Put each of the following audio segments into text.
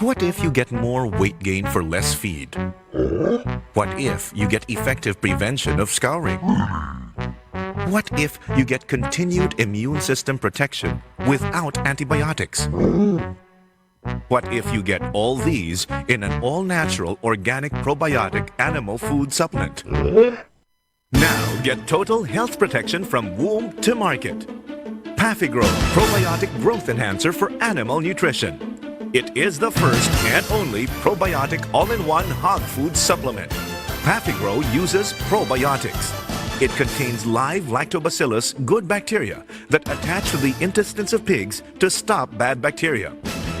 What if you get more weight gain for less feed? What if you get effective prevention of scouring? What if you get continued immune system protection without antibiotics? What if you get all these in an all-natural organic probiotic animal food supplement? Now get total health protection from womb to market. Pafigrow Probiotic Growth Enhancer for Animal Nutrition. It is the first and only probiotic all-in-one hog food supplement. Pafigrow uses probiotics. It contains live lactobacillus good bacteria that attach to the intestines of pigs to stop bad bacteria,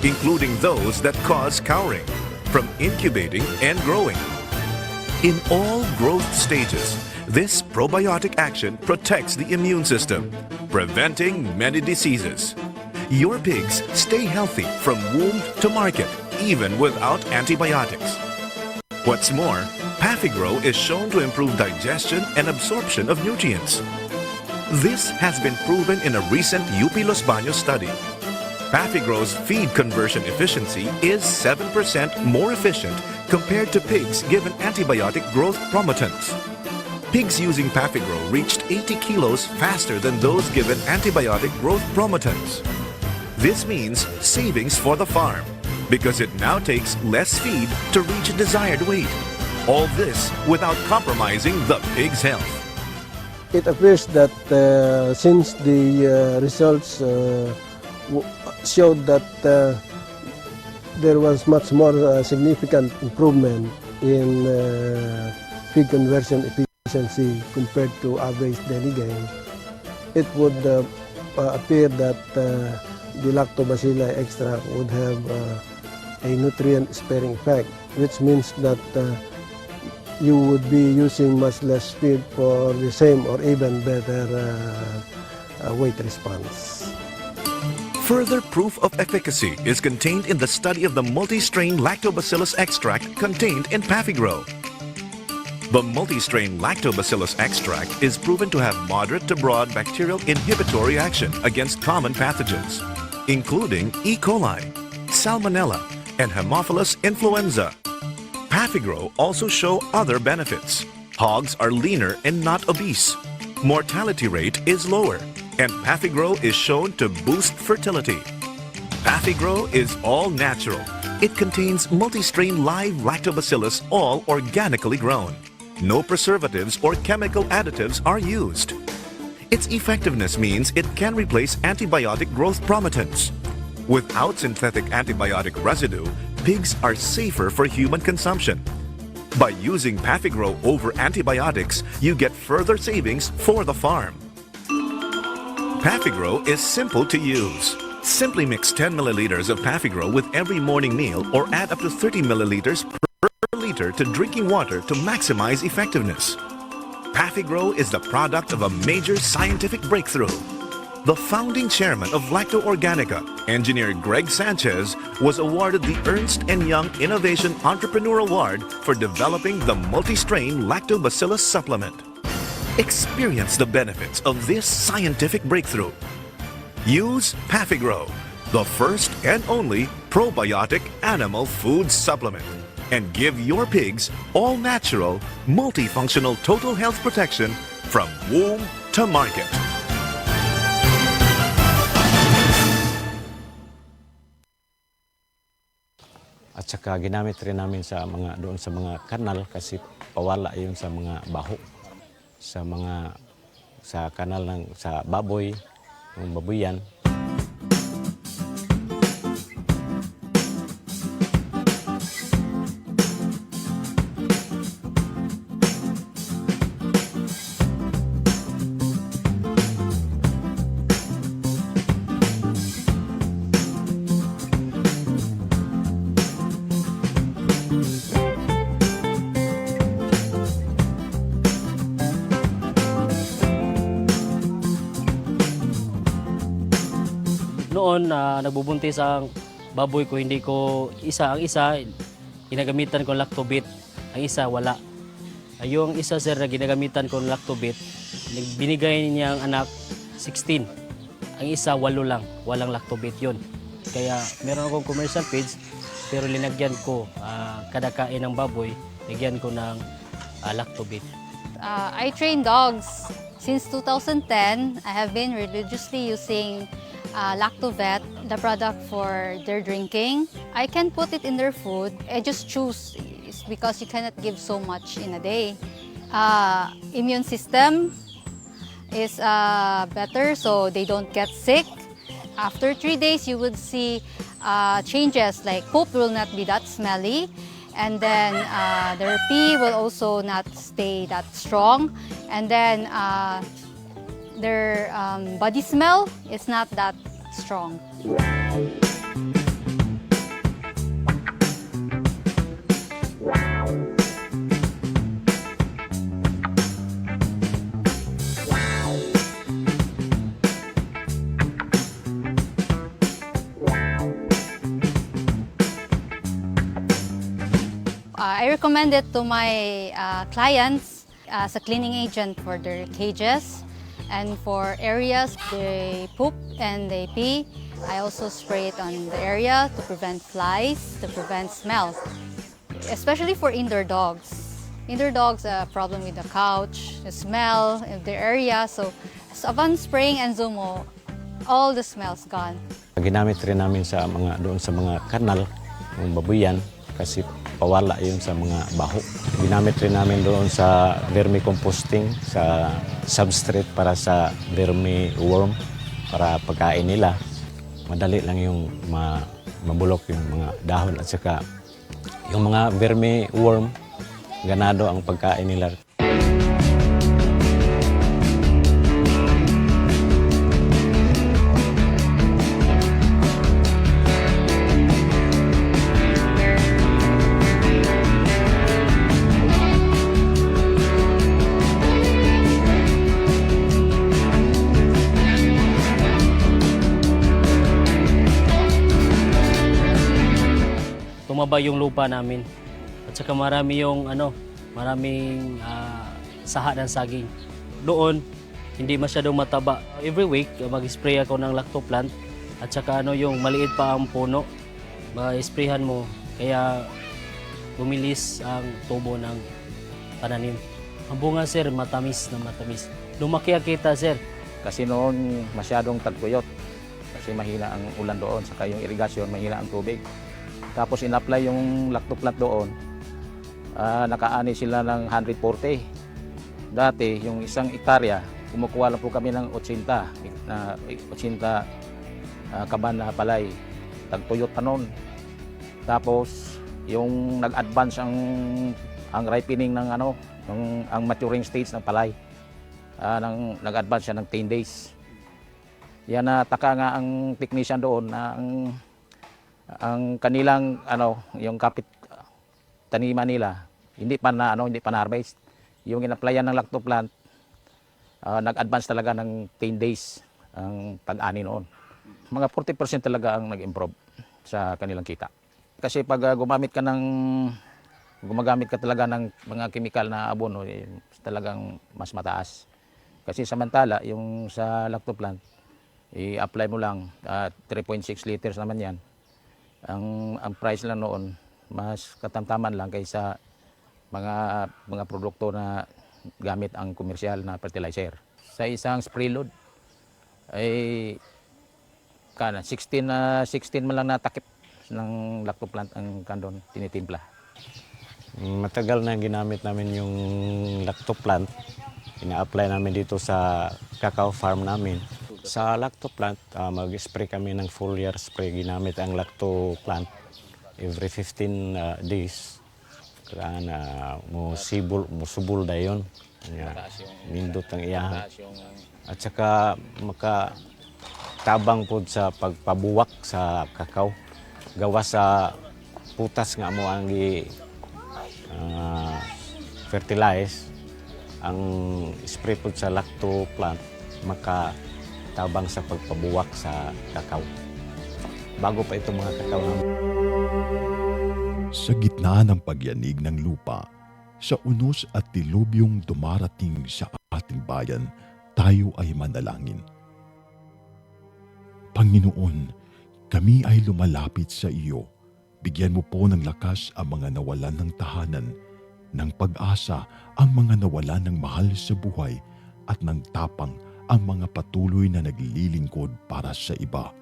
including those that cause cowering, from incubating and growing. In all growth stages, this probiotic action protects the immune system, preventing many diseases. Your pigs stay healthy from womb to market, even without antibiotics. What's more, Pafigrow is shown to improve digestion and absorption of nutrients. This has been proven in a recent UP Los Baños study. Pafigrow's feed conversion efficiency is 7% more efficient compared to pigs given antibiotic growth promotants. Pigs using Pafigrow reached 80 kilos faster than those given antibiotic growth promotants. This means savings for the farm because it now takes less feed to reach a desired weight. All this without compromising the pig's health. It appears that since the results showed that there was much more significant improvement in feed conversion efficiency compared to average daily gain, it would appear that the lactobacilli extract would have a nutrient-sparing effect, which means that you would be using much less feed for the same or even better weight response. Further proof of efficacy is contained in the study of the multi-strain lactobacillus extract contained in Pafigrow. The multi-strain lactobacillus extract is proven to have moderate to broad bacterial inhibitory action against common pathogens, including E. coli, Salmonella, and Haemophilus influenza. Pafigrow also show other benefits. Hogs are leaner and not obese. Mortality rate is lower, and Pafigrow is shown to boost fertility. Pafigrow is all natural. It contains multi-strain live lactobacillus, all organically grown. No preservatives or chemical additives are used. Its effectiveness means it can replace antibiotic growth promotants. Without synthetic antibiotic residue, pigs are safer for human consumption. By using Pafigrow over antibiotics, you get further savings for the farm. Pafigrow is simple to use. Simply mix 10 milliliters of Pafigrow with every morning meal or add up to 30 milliliters per liter to drinking water to maximize effectiveness. Pafigrow is the product of a major scientific breakthrough. The founding chairman of Lacto Organica, engineer Greg Sanchez, was awarded the Ernst & Young Innovation Entrepreneur Award for developing the multi-strain lactobacillus supplement. Experience the benefits of this scientific breakthrough. Use Pafigrow, the first and only probiotic animal food supplement, and give your pigs all-natural, multifunctional total health protection from womb to market. At saka ginamit rin namin sa mga doon sa mga kanal kasi pawala yun sa mga baho, sa kanal ng sa baboy, ng babuyan. Noon nagbubuntis ang baboy ko, hindi ko ang isa ginagamitan ko lactobit, ang isa wala. Yung isa sir na ginagamitan ko lactobit, binigay niya ang anak 16. Ang isa 8 lang, walang lactobit yun. Kaya meron akong commercial page, pero linagyan ko kada kain ng baboy, lagyan ko ng Lactobit. I train dogs. Since 2010, I have been religiously using Lactovet, the product for their drinking. I can put it in their food. I just choose because you cannot give so much in a day. Immune system is better, so they don't get sick. After 3 days, you would see changes like poop will not be that smelly, and then their pee will also not stay that strong, and then their body smell is not that strong. I recommend it to my clients as a cleaning agent for their cages and for areas they poop and they pee. I also spray it on the area to prevent flies, to prevent smell, especially for indoor dogs. Indoor dogs have a problem with the couch, the smell of the area. So upon spraying Enzumo, all the smell's gone. Ginamit rin namin sa mga doon sa mga kanal ng babuyan kasi pawala yun sa mga baho. Ginamit rin namin doon sa vermicomposting, sa substrate para sa vermiworm, para pagkain nila. Madali lang yung mabulok yung mga dahon at saka yung mga vermiworm, ganado ang pagkain nila. Tumaba yung lupa namin. At saka maraming saha ng saging. Doon, hindi masyadong mataba. Every week, mag-spray ako ng lactoplant. At saka yung maliit pa ang puno, ma-sprayhan mo. Kaya bumilis ang tubo ng pananim. Ang bunga, sir, matamis na matamis. Lumaki kita, sir. Kasi noon masyadong tagtuyot. Kasi mahina ang ulan doon, saka yung irigasyon, mahina ang tubig. Tapos in-apply yung lactoplant doon, nakaani sila ng 140. Dati, yung isang hektarya, kumukuha lang po kami ng 80 kaban na palay. Tagtuyot pa noon. Tapos, yung nag-advance ang ripening ng ang maturing stage ng palay. Nag-advance siya ng 10 days. Yan nataka nga ang technician doon na ang kanilang yung kapit taniman nila hindi pa na-harvest. Yung in-applyan ng lactoplant, nag-advance talaga ng 10 days ang pag-ani noon. Mga 40% talaga ang nag-improve sa kanilang kita. Kasi pag gumagamit ka talaga ng mga chemical na abono, talagang mas mataas. Kasi samantala, yung sa lactoplant, i-apply mo lang 3.6 liters naman yan. Ang price lang noon, mas katamtaman lang kaysa mga produkto na gamit ang komersyal na fertilizer. Sa isang spray load, ay 16 man lang natakip ng lactoplant ang kandon tinitimpla. Matagal na ginamit namin yung lactoplant. Ina-apply namin dito sa cacao farm namin. Sa lactoplant, mag-spray kami ng foliar spray. Ginamit ang lactoplant every 15 days. Kailangan musubol na yun. Nindot ang iyahan. At saka makatabang po sa pagpabuwak sa kakao. Gawa sa putas nga mo ang fertilize. Ang spray po sa lactoplant, makatabang sa pagpabuwak sa kakao. Bago pa itong mga kakao namin. Sa gitna ng pagyanig ng lupa, sa unos at dilubyong dumarating sa ating bayan, tayo ay manalangin. Panginoon, kami ay lumalapit sa iyo Bigyan mo po ng lakas ang mga nawalan ng tahanan, ng pag-asa ang mga nawalan ng mahal sa buhay, at ng tapang ang mga patuloy na naglilingkod para sa iba.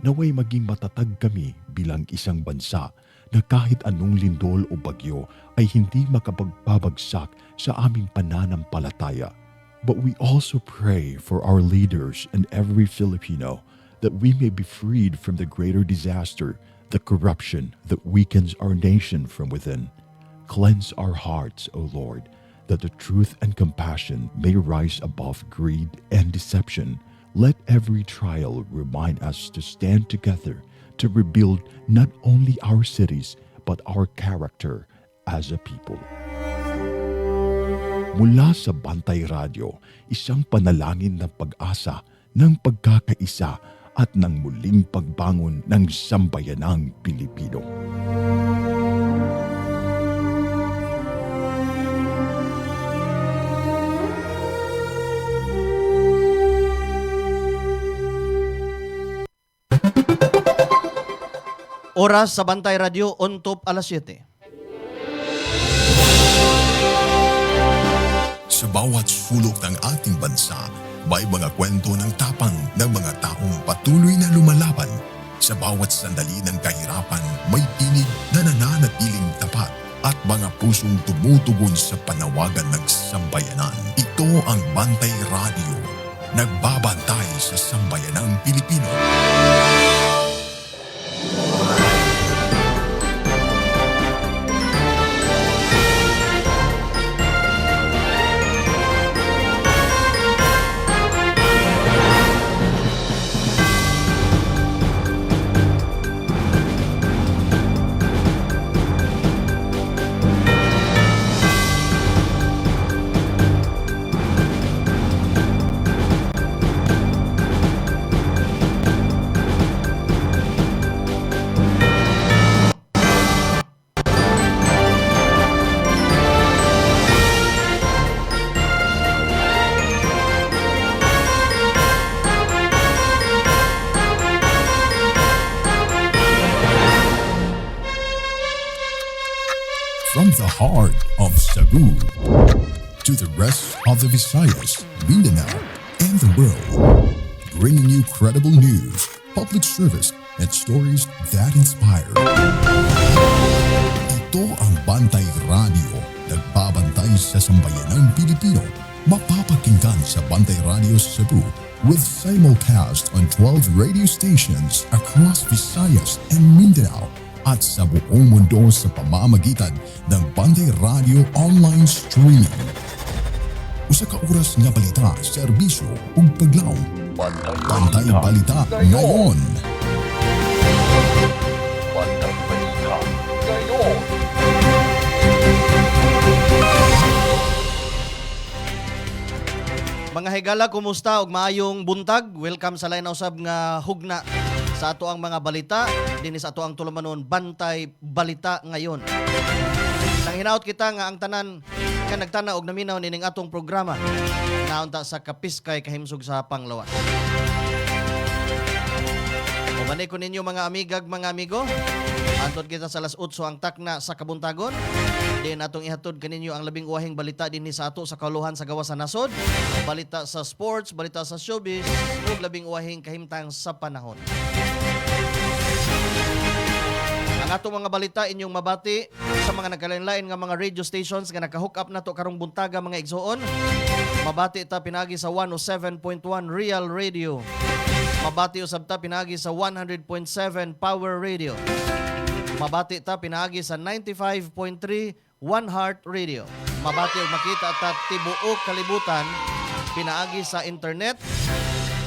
Naway maging matatag kami bilang isang bansa na kahit anong lindol o bagyo ay hindi makapagpabagsak sa aming pananampalataya. But we also pray for our leaders and every Filipino that we may be freed from the greater disaster, the corruption that weakens our nation from within. Cleanse our hearts, O Lord, that the truth and compassion may rise above greed and deception. Let every trial remind us to stand together to rebuild not only our cities but our character as a people. Mula sa Bantay Radio, isang panalangin ng pag-asa, ng pagkakaisa at ng muling pagbangon ng sambayanang Pilipino. Oras sa Bantay Radio, on top alas 7. Sa bawat sulok ng ating bansa, may mga kwento ng tapang ng mga taong patuloy na lumalaban. Sa bawat sandali ng kahirapan, may tinig na nananatiling tapat at mga pusong tumutugon sa panawagan ng sambayanan. Ito ang Bantay Radio, nagbabantay sa sambayanang Pilipino. From the heart of Cebu to the rest of the Visayas, Mindanao, and the world, bringing you credible news, public service, and stories that inspire. Ito ang Bantay Radio, nagbabantay sa sambayanang Pilipino. Mapapakinggan sa Bantay Radio Cebu with simulcast on 12 radio stations across Visayas and Mindanao at sa buong mundo sa pamamagitan ng Bantay Radio online streaming. Usa ka oras nga balita, serbisyo ug paglaom. Bantay Balita ngayon. Bantay Balita ngayon. Mga higala, kumusta ug maayong buntag? Welcome sa lain na usab nga hugna sa ato ang mga balita dinhi sa ato ang tulumanon Bantay Balita ngayon. Nang hinaut kita nga ang tanan nga nagtanaw og naminaw nining atong programa naunta sa kapiskay kahimsog sa Panglawas. Ubanay ko ninyo mga amigag, mga amigo. Antod kita sa alas 8 ang takna sa kabuntagon. Din atong ihatod kaninyo ang labing uwahing balita dinhi sa ato sa kauluhan sa gawas sa nasod. Balita sa sports, balita sa showbiz, ug labing uwahing kahimtang sa panahon. Ang atong mga balita inyong mabati sa mga nagkalain-lain nga mga radio stations nga naka-hook up nato karong buntaga mga igsoon. Mabati ta pinagi sa 107.1 Real Radio. Mabati usab ta pinagi sa 100.7 Power Radio. Mabati ta pinagi sa 95.3 One Heart Radio. Mabati ug makita ta tibuok kalibutan pinaagi sa internet.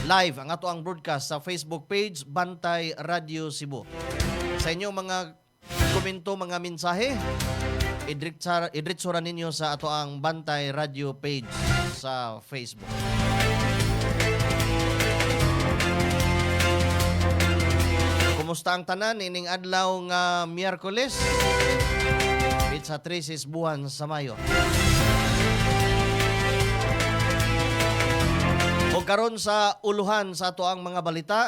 Live ang ato ang broadcast sa Facebook page Bantay Radio Cebu. Sa inyo mga komento, mga mensahe, idritsura ninyo sa ato ang Bantay Radio page sa Facebook. Kumusta ang tanan ining adlaw nga Miyerkules? Pizza 3 buwan sa Mayo. O karon sa uluhan sa ato ang mga balita.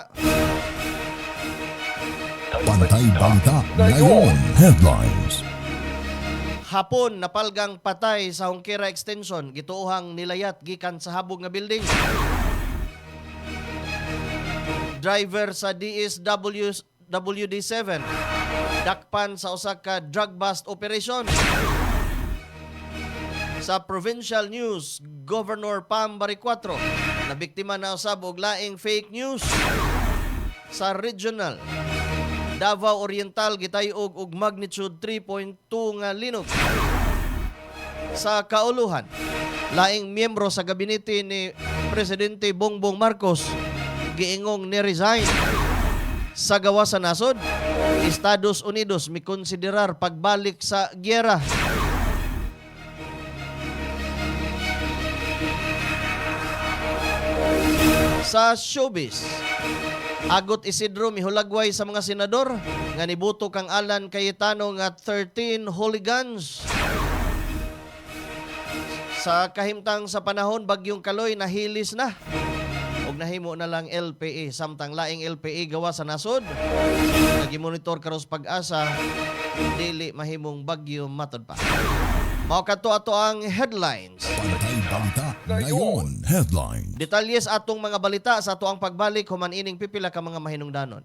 Bantay Balita Ngayon Headlines. Hapon napalgang patay sa Hongkera Extension, gituohang nilayat gikan sa habog nga building. Driver sa DSWD-7 dakpan sa usa ka drug bust operation. Sa provincial news, Governor Pam Bariccuatro nabiktima na usab og laing fake news. Sa regional, Davao Oriental gitayog og magnitude 3.2 nga linog. Sa kauluhan, laing miyembro sa gabinete ni Presidente Bongbong Marcos giingong ni-resign. Sa gawa sa nasod, Estados Unidos mikonsiderar pagbalik sa gyera. Sa showbiz, Agot Isidro mihulagway sa mga senador nga nibuto kang Alan Cayetano nga 13 hooligans. Sa kahimtang sa panahon, Bagyong Kaloy nahilis na og nahimo na lang LPA, samtang laing LPA gawa sa nasod. Nagimonitor karos pag-asa, dili mahimong bagyo matod pa. Mao kadto ato ang headlines. Bantay Balita Ngayon Headlines. Detalyes atong mga balita sa ato ang pagbalik human ining pipila ka mga mahinungdanon.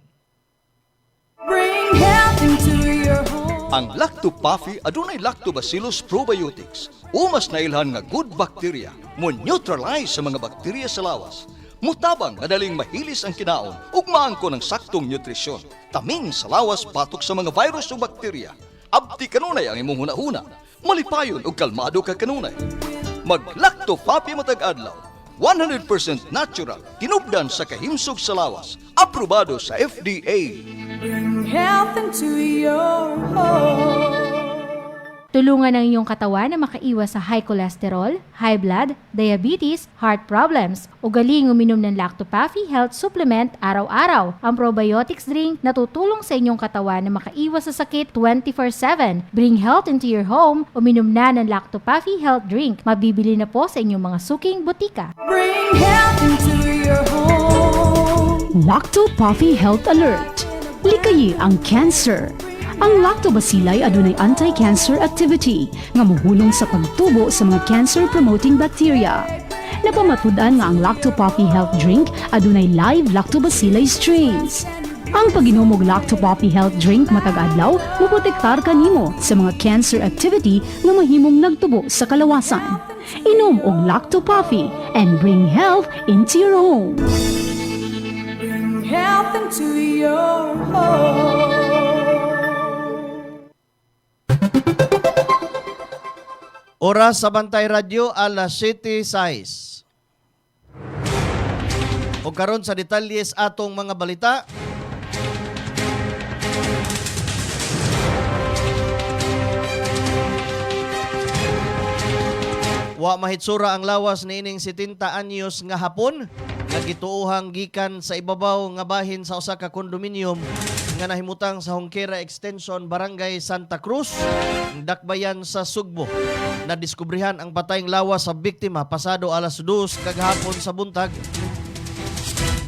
Bring health into your home. Ang Lacto-Puffy adunay Lactobacillus probiotics. Umas nailhan nga good bacteria mo neutralize sa mga bakterya sa lawas. Mutabang madaling mahilis ang kinaon ug maangko ng saktong nutrisyon. Taming sa lawas patok sa mga virus o bakterya. Abti kanunay ang imong hunahuna. Malipayon o kalmado ka kanunay. Mag-Lacto-Puffy matag adlaw. 100% natural, tinubdan sa kahimsog sa lawas. Aprobado sa FDA. Bring health into your home. Tulungan ang iyong katawan na makaiwas sa high cholesterol, high blood, diabetes, heart problems. Ugaling uminom ng Lacto-Puffy Health Supplement araw-araw. Ang probiotics drink na tutulong sa inyong katawan na makaiwas sa sakit 24/7. Bring health into your home. Uminom na ng Lacto-Puffy Health Drink. Mabibili na po sa inyong mga suking butika. Bring health into your home. Lacto-Puffy Health Alert. Likayi ang cancer. Ang lactobacilli adunay anti-cancer activity nga mohulong sa pagtubo sa mga cancer-promoting bacteria. Napamatud-an nga ang Lacto-Puffy Health Drink adunay live lactobacilli strains. Ang pag-inom og Lacto-Puffy Health Drink matag adlaw moprotektar kanimo sa mga cancer activity nga mahimong nagtubo sa kalawasan. Inom og Lacto-Puffy and bring health into your home. Bring health into your home. Oras sa Bantay Radio, alas 7:06. O karon sa detalyes atong mga balita. Wa mahitsura ang lawas niining 70 anyos nga hapon nga gituohang gikan sa ibabaw nga bahin sa usa ka kondominium nga nahimutang sa Hongkera Extension, Barangay Santa Cruz, dakbayan sa Sugbo. Nadiskubrihan ang patayng lawas sa biktima pasado alas 2 kagahapon sa buntag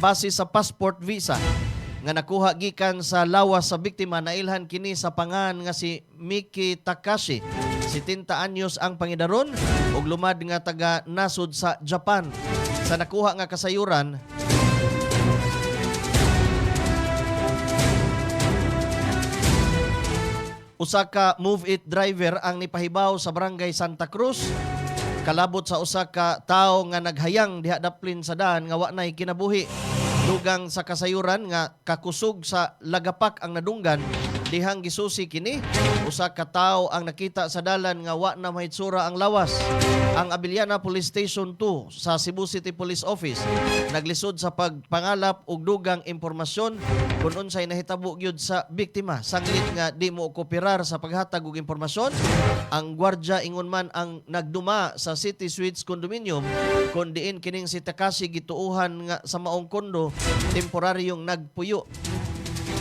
base sa passport visa nga nakuha gikan sa lawas sa biktima. Nailhan kini sa pangan nga si Miki Takashi, 70 anyos ang pangidaron ug lumad nga taga nasud sa Japan. Sa nakuha nga kasayuran, usa ka Move It driver ang nipahibaw sa Barangay Santa Cruz kalabot sa usa ka tawo nga naghayang diha daplin sa daan nga wa nay kinabuhi. Dugang sa kasayuran nga kakusog sa lagapak ang nadunggan dihang gisusi kini. Usa ka tawo ang nakita sa dalan nga wa na mahitsura ang lawas. Ang Abiliana Police Station 2 sa Cebu City Police Office naglisod sa pagpangalap og dugang impormasyon kung unsay nahitabo gyud sa biktima. Sanglit nga di mo kooperar sa paghatag og impormasyon, ang gwardiya ingon man ang nagduma sa City Suites Condominium kun diin kining si Takashi gituuhan nga sa maong kondo temporaryong nagpuyo.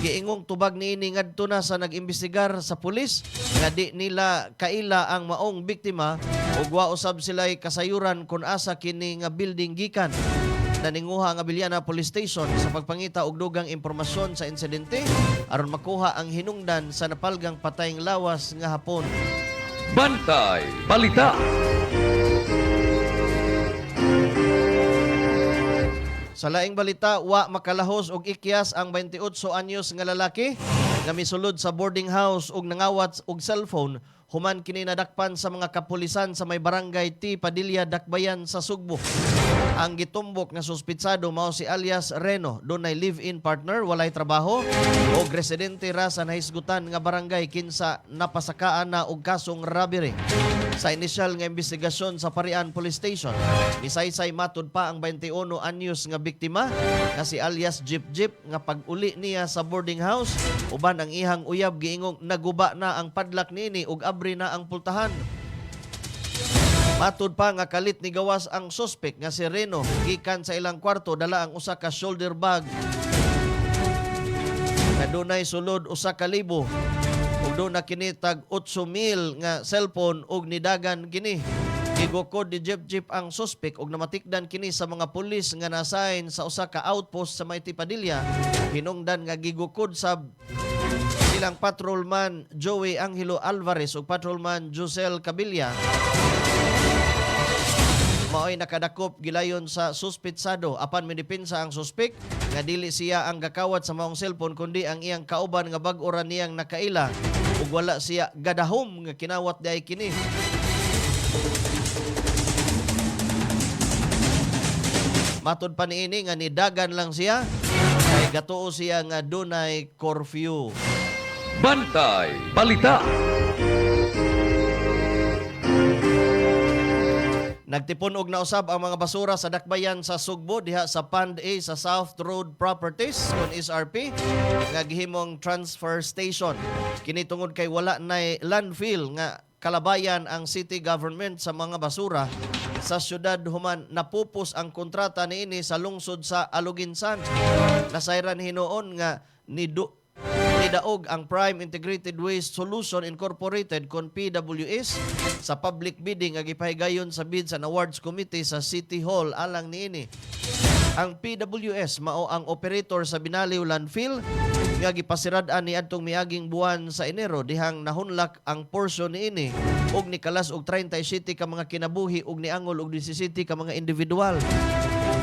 Giingong tubag niini ngadto na sa nag-imbestigar sa pulis nga di nila kaila ang maong biktima ug wa usab sila'y kasayuran kung asa kini nga building gikan. naninguha ang Abiliana Police Station sa pagpangita og dugang impormasyon sa insidente aron makuha ang hinungdan sa napalgang patayng lawas nga hapon. Bantay Balita. Sa laing balita, wa makalahos og ikyas ang 28 anyos nga lalaki nga misulod sa boarding house og nangawat og cellphone human kini nadakpan sa mga kapulisan sa may barangay T. Padilla, Dakbayan sa Sugbo. Ang gitumbok nga suspitsado mao si alias Reno, dunay live-in partner, walay trabaho og residente ra sa nahisgutan nga barangay kinsa napasakaan na og kasong robbery. Sa inisyal nga investigasyon sa Parian Police Station, misaysay matud pa ang 21 anyos nga biktima nga si alias Jeep Jeep nga pag-uli niya sa boarding house uban ang ihang uyab giingong naguba na ang padlak niini ug abri na ang pultahan. Matud pa nga kalit ni gawas ang suspek nga si Reno gikan sa ilang kwarto dala ang usa ka shoulder bag na dunay sulod 1,000 ug doon na kini tag 8,000 nga cellphone ug nidagan kini. Gigukod ni Jeep Jeep ang suspek ug namatikdan kini sa mga pulis nga na-assign sa usa ka outpost sa May Padilla. Hinungdan nga gigukod sa silang patrolman Joey Angelo Alvarez ug patrolman Josel Cabilla. Mao'y nakadakop gilayon sa suspitsado apan midepensa ang suspek nga dili siya ang gakawat sa maong cellphone kundi ang iyang kauban nga bag-o ra niyang nakaila ug wala siya gadahom nga kinawat diay kini. Matud pa niini nga nidagan lang siya kay gatuo siya nga dunay curfew. Bantay Balita. Nagtipon og nausab ang mga basura sa Dakbayan sa Sugbo diha sa Pand A sa South Road Properties kon SRP nga gihimong transfer station. Kini tungod kay wala nay landfill nga kalabayan ang city government sa mga basura sa syudad human napupos ang kontrata niini sa lungsod sa Aluginsan. Nasayran hinuon nga nidaog ang Prime Integrated Waste Solution Incorporated kon PWS sa public bidding nga gipahigayon sa bids and awards committee sa City Hall alang niini. Ang PWS mao ang operator sa Binaliw Landfill nga gipasirad-an ni adtong miaging buwan sa Enero dihang nahunlak ang portion niini ug nikalas og 37 ka mga kinabuhi ug niangol og 17 ka mga individual.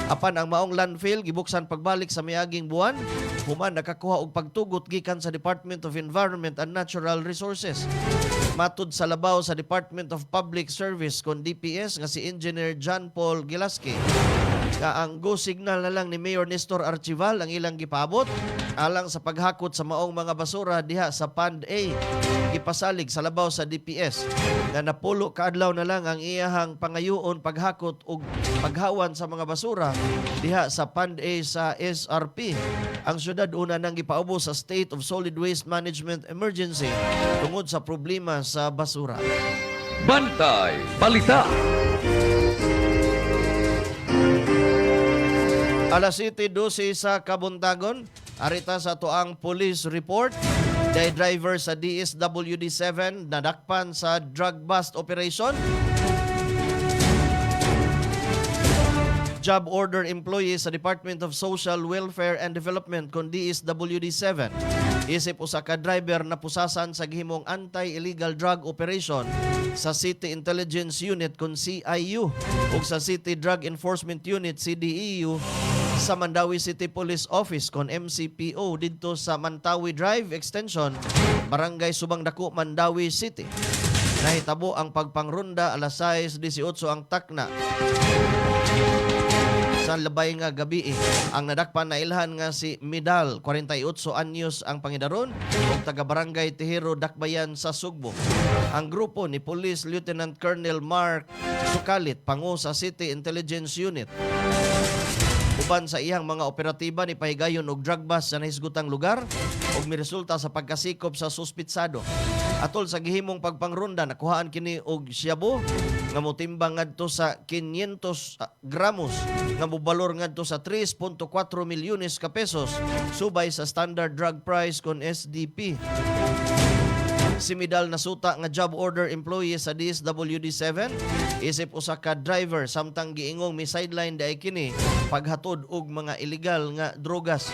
Apan ang maong landfill gibuksan pagbalik sa miaging buwan, human nakakuha og pagtugot gikan sa Department of Environment and Natural Resources. Matud sa labaw sa Department of Public Service kon DPS nga si Engineer John Paul Gilasque, nga ang go signal na lang ni Mayor Nestor Archival ang ilang gipabot alang sa paghakot sa maong mga basura diha sa Pand A. Ipasalig sa labaw sa DPS nga napulo kaadlaw na lang ang iyahang pangayoon paghakot ug paghawan sa mga basura diha sa Pand A sa SRP. Ang syudad una nang gipaubos sa State of Solid Waste Management Emergency tungod sa problema sa basura. Bantay Balita. Alas 7:12 sa Kabuntagon, arita sa tuang police report, day driver sa DSWD-7 nadakpan sa drug bust operation. Job order employee sa Department of Social Welfare and Development kon DSWD-7. Isip usa ka driver na pusasan sa gihimong anti-illegal drug operation sa City Intelligence Unit kon CIU ug sa City Drug Enforcement Unit CDEU sa Mandawi City Police Office kon MCPO didto sa Mantawi Drive Extension, Barangay Subang Dako, Mandawi City. Nahitabo ang pagpangrunda alas 6:18 ang takna. Sa labay nga gabi ang nadakpan na ilhan nga si Midal, 48 anyos ang pangidaron ug taga Barangay Tihero, Dakbayan sa Sugbo. Ang grupo ni Police Lieutenant Colonel Mark Sukalit, pangu sa City Intelligence Unit. Uban sa iyang mga operatiba ni pahigayon og drug bust sa nahisgutang lugar ug miresulta sa pagkasikop sa suspitsado. Atol sa gihimong pagpangronda nakuhaan kini og shabu nga motimbang ngadto sa 500 gramos nga mobalor ngadto sa 3.4 milyones ka pesos subay sa standard drug price kon SDP. Si Midal nasuta nga job order employee sa DSWD-7 isip usa ka driver samtang giingong mi sideline daay kini paghatod og mga illegal nga drogas.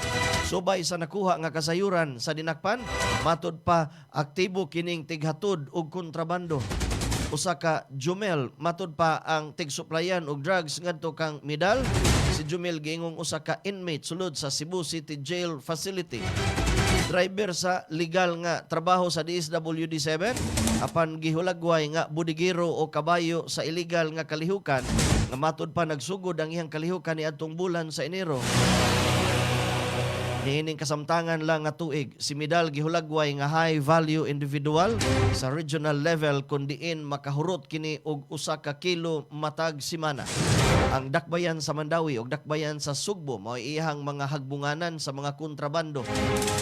Subay sa nakuha nga kasayuran sa dinakpan, matud pa aktibo kining tighatod og kontrabando. Usa ka Jumel, matud pa ang tig-suplayan og drugs ngadto kang Midal. Si Jumel giingong usa ka inmate sulod sa Cebu City Jail Facility. Driver sa legal nga trabaho sa DSWD-7 apan gihulagway nga budigiro o kabayo sa illegal nga kalihukan nga matud pa nagsugod ang iyang kalihukan niadtong bulan sa Enero. Niining kasamtangan lang nga tuig, si Midal gihulagway nga high value individual sa regional level kun diin makahurot kini og usa ka kilo matag simana. Ang dakbayan sa Mandawi ug dakbayan sa Sugbo mao iyang mga hagbunganan sa mga kontrabando.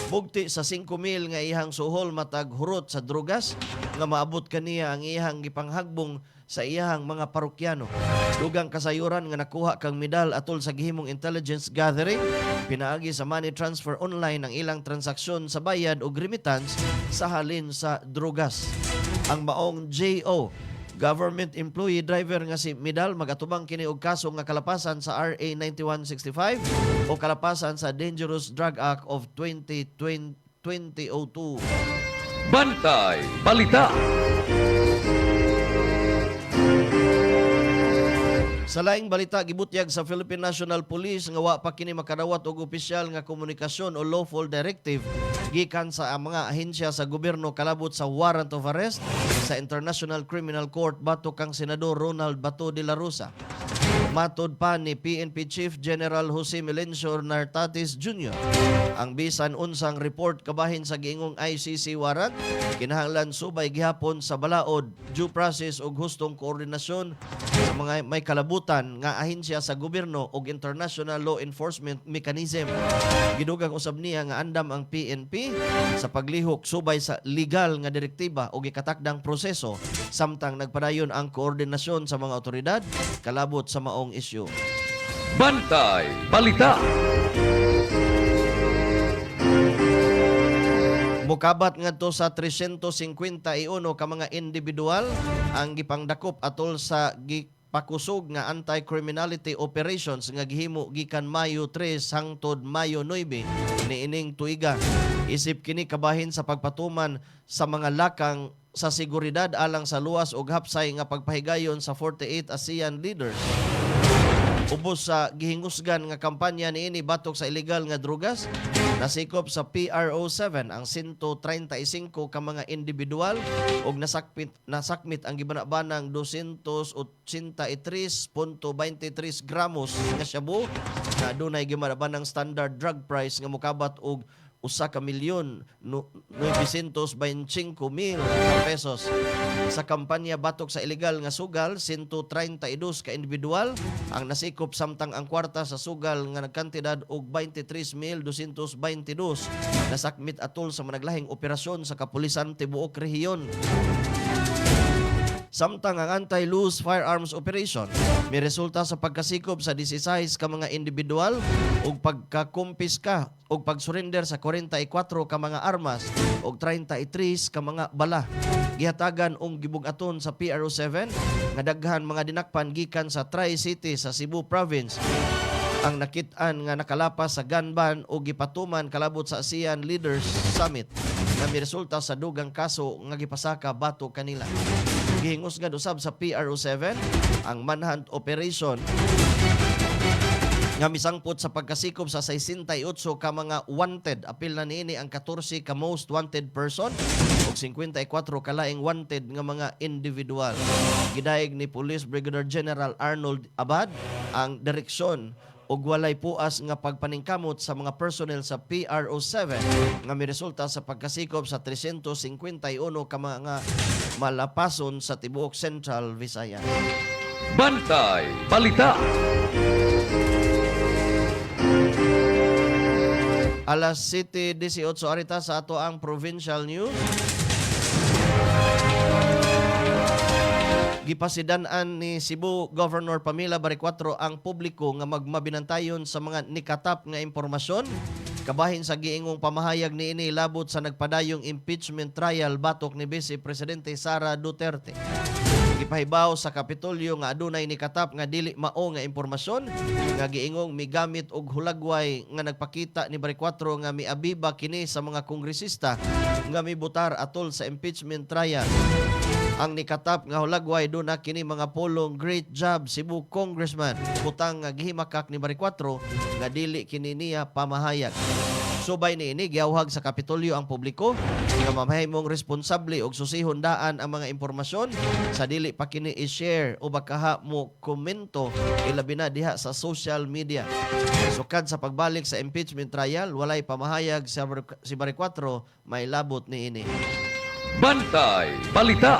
Bugti sa 5,000 nga iyang suhol matag hurot sa drogas nga maabot kaniya ang iyang gipanghagbong sa iyang mga parokyano. Dugang kasayuran nga nakuha kang Midal atol sa gihimong intelligence gathering, pinaagi sa money transfer online ang ilang transaksyon sa bayad o remittance sa halin sa drogas. Ang maong JO, government employee driver nga si Midal magatubang kini og kaso nga kalapasan sa RA 9165 o kalapasan sa Dangerous Drug Act of 2002. Bantay Balita. Sa laing balita, gibutyag sa Philippine National Police nga wa pa kini makadawat og opisyal nga komunikasyon o lawful directive gikan sa mga ahensya sa gobyerno kalabot sa warrant of arrest sa International Criminal Court batok kang Senador Ronald Bato de la Rosa. Matod pa ni PNP Chief General Jose Melencio Nartatis Jr. ang bisan unsang report kabahin sa giingong ICC warrant kinahanglan subay gihapon sa balaod, due process ug hustong koordinasyon sa mga may kalabutan nga ahensya sa gobyerno ug international law enforcement mechanism. Gidugang usab niya nga andam ang PNP sa paglihok subay sa legal nga direktiba ug ikatakdang proseso samtang nagpadayon ang koordinasyon sa mga otoridad kalabot sa maong isyu. Bantay Balita. Mukabat ngadto sa 351 ka mga individual ang gipangdakop atol sa gipakusog nga anti-criminality operations nga gihimo gikan Mayo 3 hangtod Mayo 9 niining tuiga. Isip kini kabahin sa pagpatuman sa mga lakang sa seguridad alang sa luwas ug hapsay nga pagpahigayon sa 48 ASEAN leaders. Ubos sa gihingusgan nga kampanya niini batok sa illegal nga drugas, nasikop sa PRO7 ang 135 ka mga individual ug nasakmit ang gibanabanang 283.23 gramos nga shabu na adunay gibanabanang standard drug price nga mokabat og 1,925,000 pesos. Sa kampanya batok sa illegal nga sugal, 132 ka individual ang nasikop samtang ang kwarta sa sugal nga nagkantidad og 23,222 nasakmit atol sa managlahing operasyon sa kapulisan tibuok rehiyon. Samtang ang anti-loose firearms operation may resulta sa pagkasikop sa 16 ka mga individual ug pagkakumpiska ug pagsurrender sa 44 ka mga armas ug 33 ka mga bala. Gihatagan og gibug-aton sa PRO7 nga daghan mga dinakpan gikan sa Tri-City sa Cebu Province ang nakit-an nga nakalapas sa gun ban o gipatuman kalabot sa ASEAN Leaders Summit na may resulta sa dugang kaso nga gipasaka bato kanila. Gihingusgad usab sa PRO7 ang manhunt operation nga misangpot sa pagkasikop sa 68 ka mga wanted. Apil na niini ang 14 ka most wanted person ug 54 ka laing wanted nga mga individual. Gidayeg ni Police Brigadier General Arnold Abad ang direksyon ug walay puas nga pagpaningkamot sa mga personnel sa PRO7 nga may resulta sa pagkasikop sa 351 ka mga malapason sa tibuok Central Visayas. Bantay Balita. Alas 7:18 arita sa ato ang provincial news. Gipasidan-an ni Cebu Governor Pamela Baricuatro ang publiko nga magmabinantayon sa mga nikatap nga impormasyon Kabahin sa giingong pamahayag ni ini labot sa nagpadayong impeachment trial batok ni Vice Presidente Sara Duterte. Gipahibaw sa Kapitolyo nga adunay ni katap nga dili mao nga impormasyon nga giingong migamit og hulagway nga nagpakita ni Baricuatro nga miabiba kini sa mga kongresista nga mibutar atol sa impeachment trial. Ang nikatap nga hulagway duna kini mga polong great job Cebu Congressman butang nga gihimakak ni Baricuatro nga dili kini niya pamahayag. Subay ni ini giawhag sa Kapitolyo ang publiko nga mamahimong responsable og susihon daan ang mga impormasyon sa dili pa kini i-share o bakaha mo komento ilabi na diha sa social media. Sukad sa pagbalik sa impeachment trial, walay pamahayag si Baricuatro, may labot ni ini. Bantay Balita.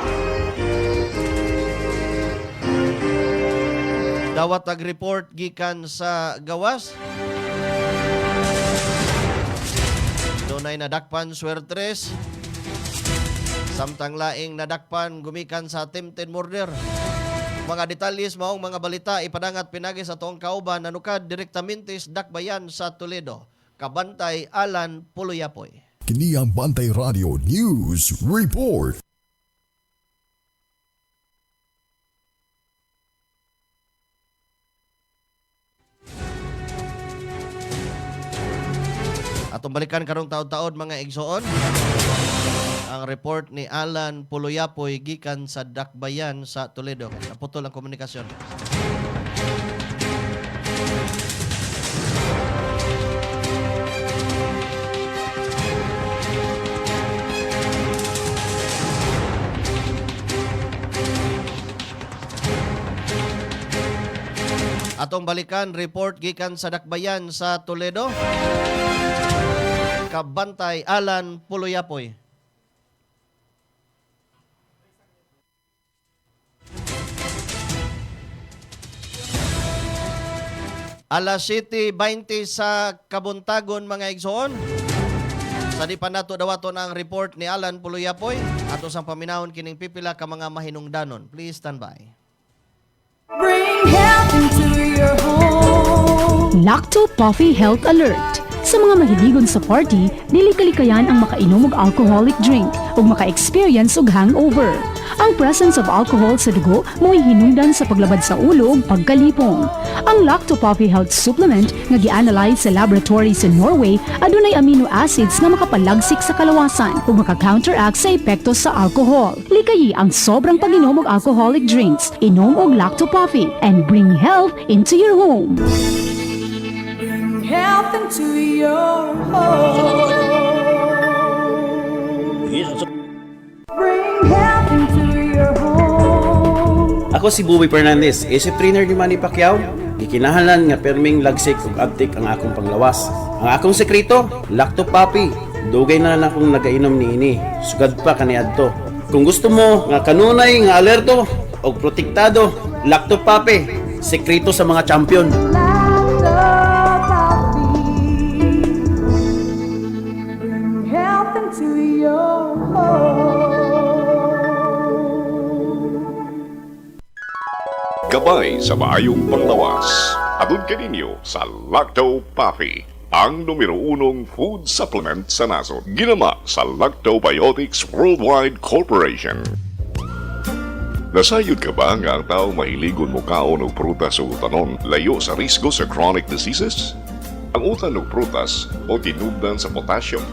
Dawat ag-report gikan sa gawas. Dunay nadakpan swertres. Samtang laing nadakpan gumikan sa attempted murder. Mga detalyes maong mga balita ipadangat pinagi sa tuong kauban nanukad direktamente sa Dakbayan sa Toledo. Kabantay Alan Puloyapoy. Kini ang Bantay Radio News Report. Atong balikan karong taon-taon mga igsoon. Ang report ni Alan Puloyapoy gikan sa Dakbayan sa Toledo. Naputol ang komunikasyon. Atong balikan report gikan sa Dakbayan sa Toledo. Kabantay Alan Puloyapoy. Alas 7:20 sa Kabuntagon mga igsoon. Sa di pa nato dawaton ang report ni Alan Puloyapoy ato sang paminahon kining pipila ka mga mahinungdanon. Please stand by. Bring health into your home. Lacto Puffy Health Alert. Sa mga mahiligon sa party, dili kalikayan ang makainom og alcoholic drink ug maka-experience og hangover. Ang presence of alcohol sa dugo mo'y hinungdan sa paglabad sa ulo ug pagkalipong. Ang Lacto Puffy Health Supplement nga gi-analyze sa laboratory sa Norway adunay amino acids nga makapalagsik sa kalawasan ug maka-counteract sa epekto sa alcohol. Likayi ang sobrang pag-inom og alcoholic drinks. Inom og Lacto Puffy and bring health into your home. Bring health into your home. Bring health into your home. Ako si Buboy Fernandez, isip trainer ni Manny Pacquiao. Gikinahanglan nga perming lagsik ug abtik ang akong panglawas. Ang akong sekreto, Lacto Puffy. Dugay na akong nagainom niini. Sugad pa kaniadto. Kung gusto mo nga kanunay nga alerto og protektado, Lacto Puffy, sekreto sa mga champion. Bring health into your home. Gabay sa maayong panglawas. Atun kaninyo sa Lacto Puffy, ang numero 1 food supplement sa nasod. Ginama sa Lactobiotics Worldwide Corporation. Nasayod ka ba nga ang tao mahiligon mo kaon og prutas o utanon layo sa risgo sa chronic diseases? Ang utan og prutas o tinubdan sa potassium,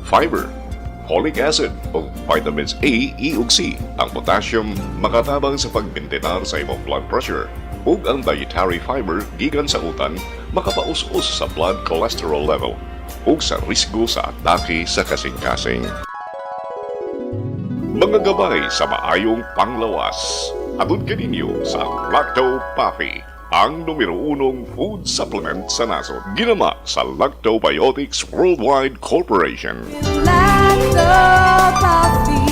fiber, folic acid o vitamins A, E ug C. Ang potassium makatabang sa pagbintenar sa imong blood pressure ug ang dietary fiber gikan sa utan makapaus-us sa blood cholesterol level ug sa risgo sa atake sa kasing-kasing. Mga gabay sa maayong panglawas. Atun kaninyo sa Lacto Puffy, ang numero 1 food supplement sa nasod. Ginama sa Lactobiotics Worldwide Corporation. Lacto Puffy.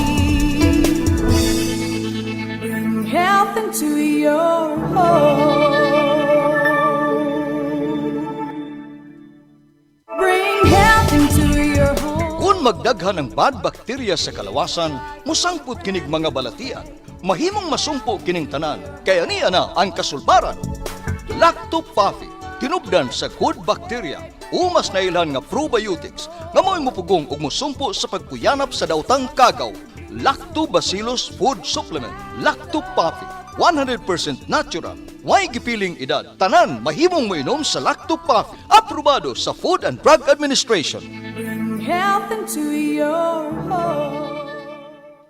Bring health into your home. Bring health into your home. Kung magdaghan ng bad bacteria sa kalawasan, musangput kinig mga balatian. Mahimong masumpo kining tanan, kaya niya na ang kasulbaran. Lacto Puffy, tinubdan sa good bacteria o mas nailhan nga probiotics nga mo'y mupugong ug mosumpo sa pagpuyanap sa daotang kagaw. Lactobacillus Food Supplement, Lacto Puppy, 100% natural. Way gipiling edad. Tanan mahimong moinom sa Lacto Puppy. Aprobado sa Food and Drug Administration. Bring health into your home.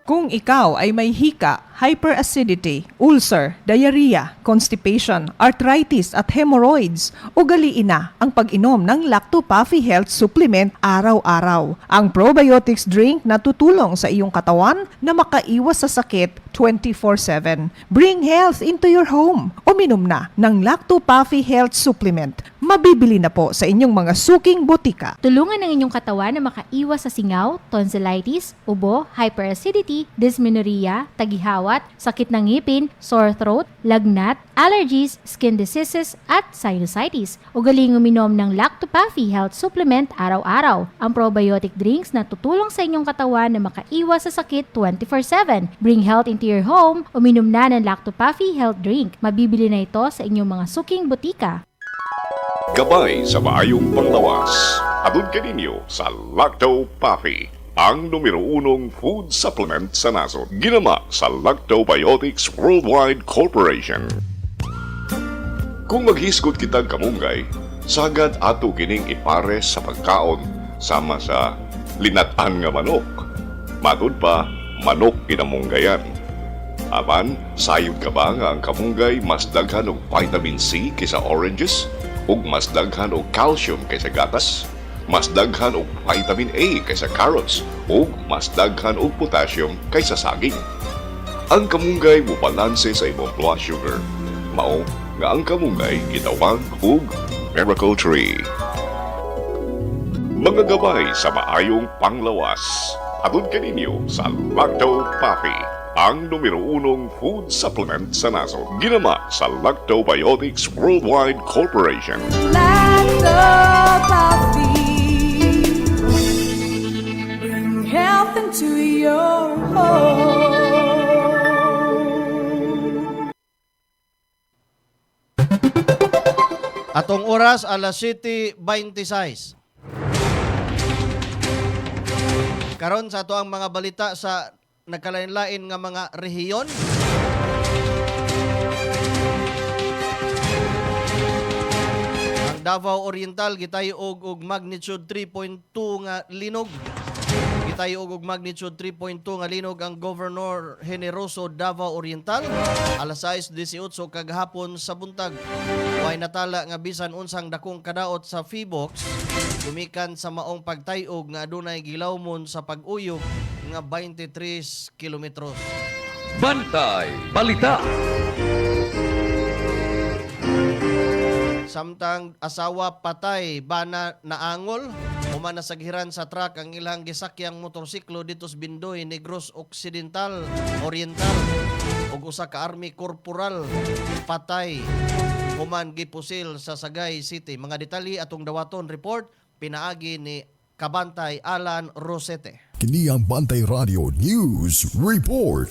Kung ikaw ay may hika, hyperacidity, ulcer, diarrhea, constipation, arthritis at hemorrhoids, ugaliin na ang pag-inom ng Lacto Puffy Health Supplement araw-araw. Ang probiotics drink na tutulong sa iyong katawan na makaiwas sa sakit 24/7. Bring health into your home. Uminom na ng Lacto Puffy Health Supplement. Mabibili na po sa inyong mga suking botika. Tulungan ng inyong katawan na makaiwas sa singaw, tonsillitis, ubo, hyperacidity, dysmenorrhea, tagihawat, sakit ng ngipin, sore throat, lagnat, allergies, skin diseases, at sinusitis. Ugaling uminom ng Lacto Puffy Health Supplement araw-araw. Ang probiotic drinks na tutulong sa inyong katawan na makaiwas sa sakit 24/7. Bring health into your home. Uminom na ng Lacto Puffy Health Drink. Mabibili na ito sa inyong mga suking botika. Gabay sa maayong panglawas. Atod kaninyo sa Lacto Puffy, ang numero 1 food supplement sa nasod. Ginama sa Lactobiotics Worldwide Corporation. Kung maghisgot kitag kamunggay, sagad ato kining ipares sa pagkaon sama sa linat-an nga manok. Matud pa, manok kinamunggayan. Apan, sayod ka ba nga ang kamunggay mas daghan og vitamin C kaysa oranges? Ug mas daghan og calcium kaysa gatas? Mas daghan og vitamin A kaysa carrots? Ug mas daghan og potassium kaysa saging? Ang kamunggay mubalanse sa imong blood sugar. Mao nga ang kamunggay gitawag og Miracle Tree. Mga gabay sa maayong panglawas. Atod kaninyo sa Lacto Puffy, ang numero 1 food supplement sa nasod. Ginama sa Lactobiotics Worldwide Corporation. Lacto Puffy. Bring health into your home. Atong oras alas 7:26. Karon sa ato ang mga balita sa nagkalain-lain nga mga rehiyon. Ang Davao Oriental gitayo og magnitude 3.2 nga linog. Gitayo og magnitude 3.2 nga linog ang Governor Generoso Davao Oriental alas 6:18 kagahapon sa buntag. Way natala nga bisan unsang dakong kadaot sa Phibox gumikan sa maong pagtayog nga adunay gilawmon sa pag-uyog nga 23 kilometros. Bantay Balita. Samtang asawa patay bana naangol human nasaghiran sa truck ang ilang gisakyang motorsiklo dito sa Bindoy, Negros Occidental, Oriental ug usa ka army corporal patay human gipusil sa Sagay City. Mga detalye atong dawaton report pinaagi ni Kabantay Alan Rosete. Kini ang Bantay Radio News Report.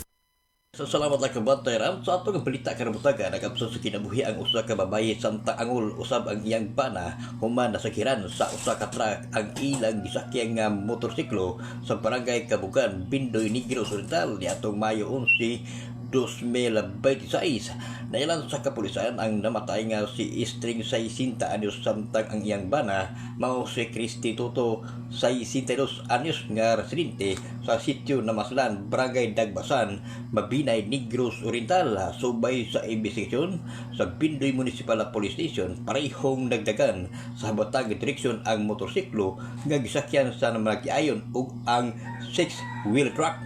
So salamat lang Kabantay Ram. Sa atong balita karong butaga nag-abso sa kinabuhi ang usa ka babaye samtang angol usab ang iyang bana human nasakiran sa usa ka truck ang ilang gisakyang nga motorsiklo sa barangay Kabugan, Bindoy, Negros Oriental niadtong Mayo 11, 2026. Nailan sa kapulisan ang namatay nga si String 60 anyos samtang ang iyang bana mao si Cristi Toto 62 anyos nga residente sa sitio Namaslan, Barangay Dagbasan, Mabinay, Negros Oriental. Subay sa investigasyon sa Bindoy Municipal Police Station, parehong nagdagan sa habatang direksyon ang motorsiklo nga gisakyan sa namagyayon ug ang 6-wheel truck.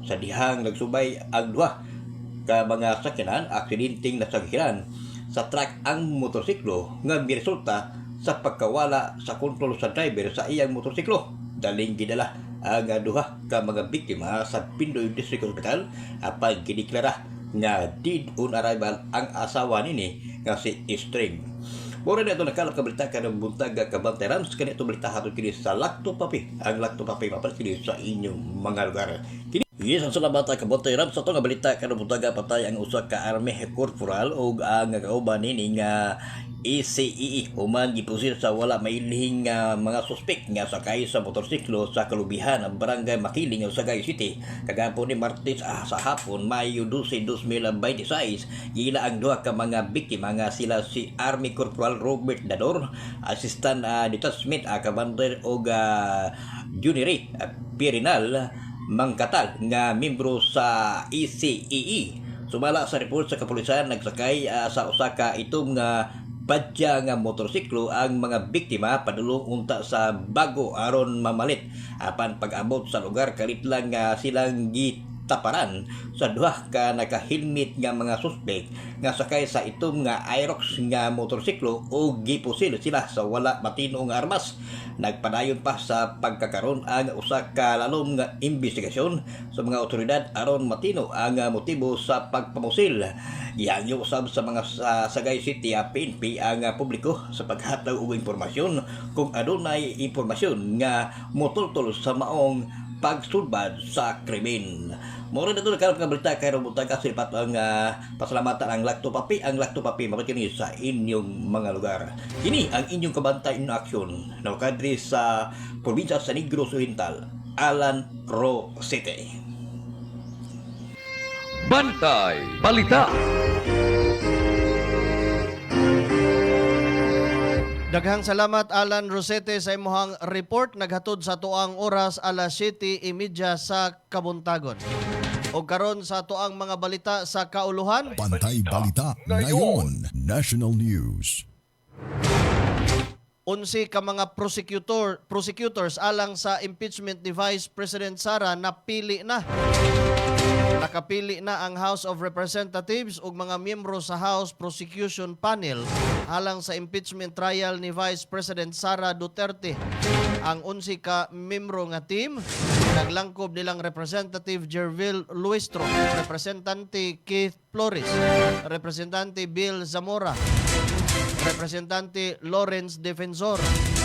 Sa dihang nagsubay ang duha ka mga sakyanan, aksidenteng nasaghiran sa truck ang motorsiklo nga miresulta sa pagkawala sa kontrol sa driver sa iyang motorsiklo. Daling gidala ang duha ka mga biktima sa Bindoy District Hospital apan gideklara nga dead on arrival ang asawa nini nga si String. Mura na ito nakalap kabalita ka ng buntag Kabantay Rams. Kanito balita hatod kini sa Lacto Puffy. Ang Lacto Puffy mapalit sa inyong mga lugar. Kini Yes, ang salamat ka Botoy Ram. Sa ito nga balita karabutaga patay ang usa ka army corporal o ang kauban nini nga ECE human gipusil sa wala mailhing mga suspek nga sakay sa motorsiklo sa kalubihan ng barangay Makiling sa Sagay City kagapon ni Martes sa hapon Mayo 12, 2026 gila ang duha ka mga biktima nga sila si Army Corporal Robert Dador, Assistant Detachment Commander og Junior Pirinal Mangkatal nga membro sa ECE. Sumala sa report sa kapulisan nagsakay sa usa ka itom nga badya nga motorsiklo ang mga biktima padulong unta sa bago aron mamalit apan pag-abot sa lugar kalit lang silang gitaparan sa duha ka naka-helmet nga mga suspek nga sakay sa itom nga Aerox nga motorsiklo o gipusil sila sa wala matino nga armas. Nagpadayon pa sa pagkakaroon ang usa ka lalom nga investigasyon sa mga otoridad aron matino ang motibo sa pagpamusil. Iangyo usab sa mga Sagay City PNP ang publiko sa paghatag og impormasyon kung adunay impormasyon nga motultol sa maong pagsulbad sa krimen. Moro na ito nagkaroon ka balita kay Robuntag kasilipat ang pasalamatan ang Lacto Papi. Ang Lacto Papi makikinig sa inyong mga lugar. Kini ang inyong kabantay in action na kadri sa probinsya sa Negros Oriental, Alan Rosete. Bantay Balita. Daghang salamat Alan Rosete sa imuhang report naghatod sa tuang oras alas 7:30 sa Kabuntagon. O karon sa tuang mga balita sa kauluhan. Bantay Balita ngayon, National News. 11 ka mga prosecutors alang sa impeachment ni Vice President Sara napili na. Nakapili na ang House of Representatives ug mga miyembro sa House Prosecution Panel alang sa impeachment trial ni Vice President Sara Duterte. Ang 11 ka miyembro nga team naglangkob nilang Representative Jervil Luistro, Representante Keith Flores, Representante Bill Zamora, Representante Lawrence Defensor,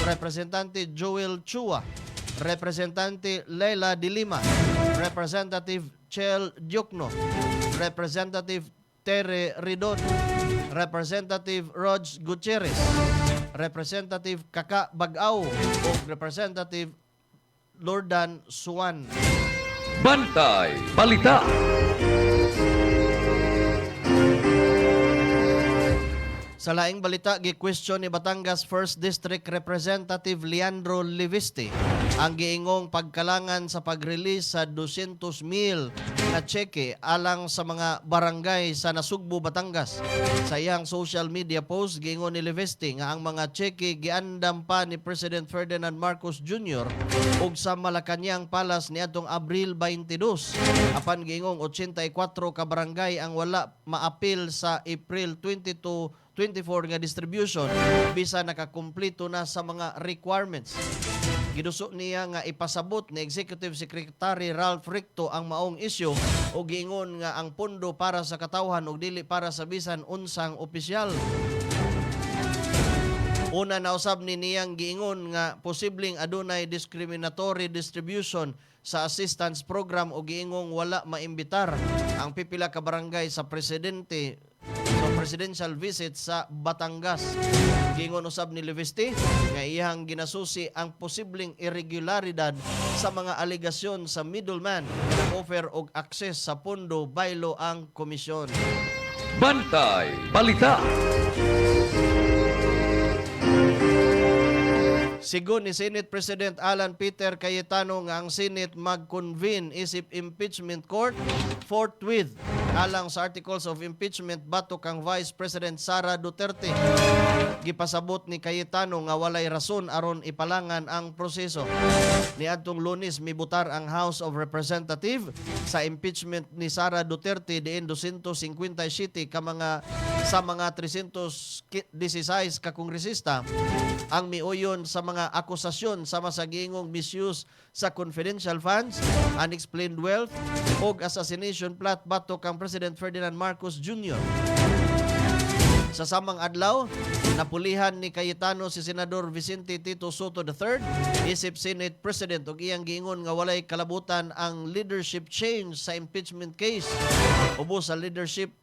Representante Joel Chua, Representante Leila de Lima, Representative Chel Diokno, Representative Tere Ridon, Representative Rog Gutierrez, Representative Kaka Bagao o Representative Lordan Suwan. Bantay Balita. Sa laing balita, gi-question ni Batangas 1st District Representative Leandro Liviste ang giingong pagkalangan sa pag-release sa 200,000 na cheque alang sa mga barangay sa Nasugbu, Batangas. Sa iyang social media post, giingon ni Liviste nga ang mga cheque giandam pa ni President Ferdinand Marcos Jr. ug sa Malacañang Palace niadtong Abril 22. Apan giingong 84 ka barangay ang wala maapil sa April 24 nga distribution bisa nakakumpleto na sa mga requirements. Giduso niya nga ipasabot ni Executive Secretary Ralph Ricto ang maong isyu o giingon nga ang pondo para sa katawhan ug dili para sa bisan unsang opisyal. Una nausab ni niyang giingon nga posibleng adunay discriminatory distribution sa assistance program o giingong wala maimbitar ang pipila ka barangay sa presidente sa presidential visit sa Batangas. Giingon usab ni Liviste nga iyang ginasusi ang posibleng irregularidad sa mga alegasyon sa middleman na offer og access sa pondo baylo ang komisyon. Bantay Balita. Sigon ni Senate President Alan Peter Cayetano nga ang Senate mag-convene isip impeachment court forthwith alang sa articles of impeachment batok kang Vice President Sara Duterte. Gipasabot ni Cayetano nga walay rason aron ipalangan ang proseso. Niadtong Lunes mibutar ang House of Representatives sa impeachment ni Sara Duterte diin 257 sa mga 316 ka kongresista ang miuyon sa mga akusasyon sama sa giingong misuse sa confidential funds, unexplained wealth ug assassination plot batok kang President Ferdinand Marcos Jr. Sa samang adlaw, napulihan ni Cayetano si Senador Vicente Tito Soto III, isip Senate President, ug iyang giingon nga walay kalabutan ang leadership change sa impeachment case. Ubos sa leadership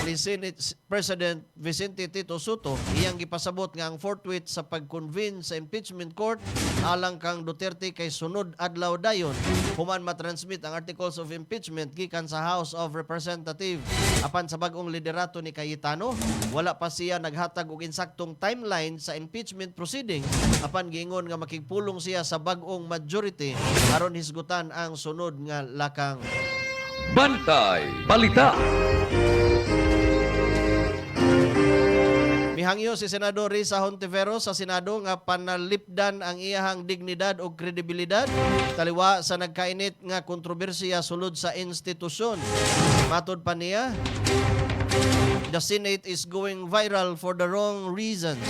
ni Senate President Vicente Tito Soto, iyang gipasabot nga ang forthwith sa pag-convene sa impeachment court alang kang Duterte kay sunod adlaw dayon human matransmit ang articles of impeachment gikan sa House of Representatives. Apan sa bag-ong liderato ni Cayetano, wala pa siya naghatag og insaktong timeline sa impeachment proceeding, apan giingon nga makigpulong siya sa bag-ong majority aron hisgutan ang sunod nga lakang. Bantay Balita. Mihangyo si Senador Risa Hontiveros sa Senado nga panalipdan ang iyahang dignidad o kredibilidad taliwa sa nagkainit nga kontrobersiya sulod sa institusyon. Matod pa niya, the Senate is going viral for the wrong reasons.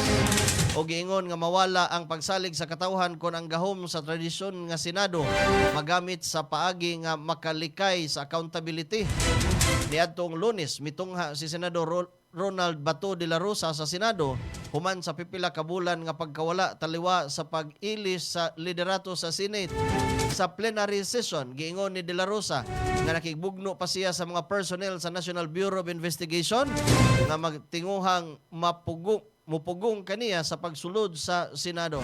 O giingon nga mawala ang pagsalig sa katawhan kon ang gahom sa tradisyon nga Senado magamit sa paagi nga makalikay sa accountability. Niadtong Lunes, mitungha si Senador Ronald Bato de la Rosa sa Senado human sa pipila ka bulan nga pagkawala taliwa sa pag-ilis sa liderato sa Senate. Sa plenary session, giingon ni de la Rosa nga nakigbugno pa siya sa mga personnel sa National Bureau of Investigation nga magtinguhang mupugong kaniya sa pagsulod sa Senado.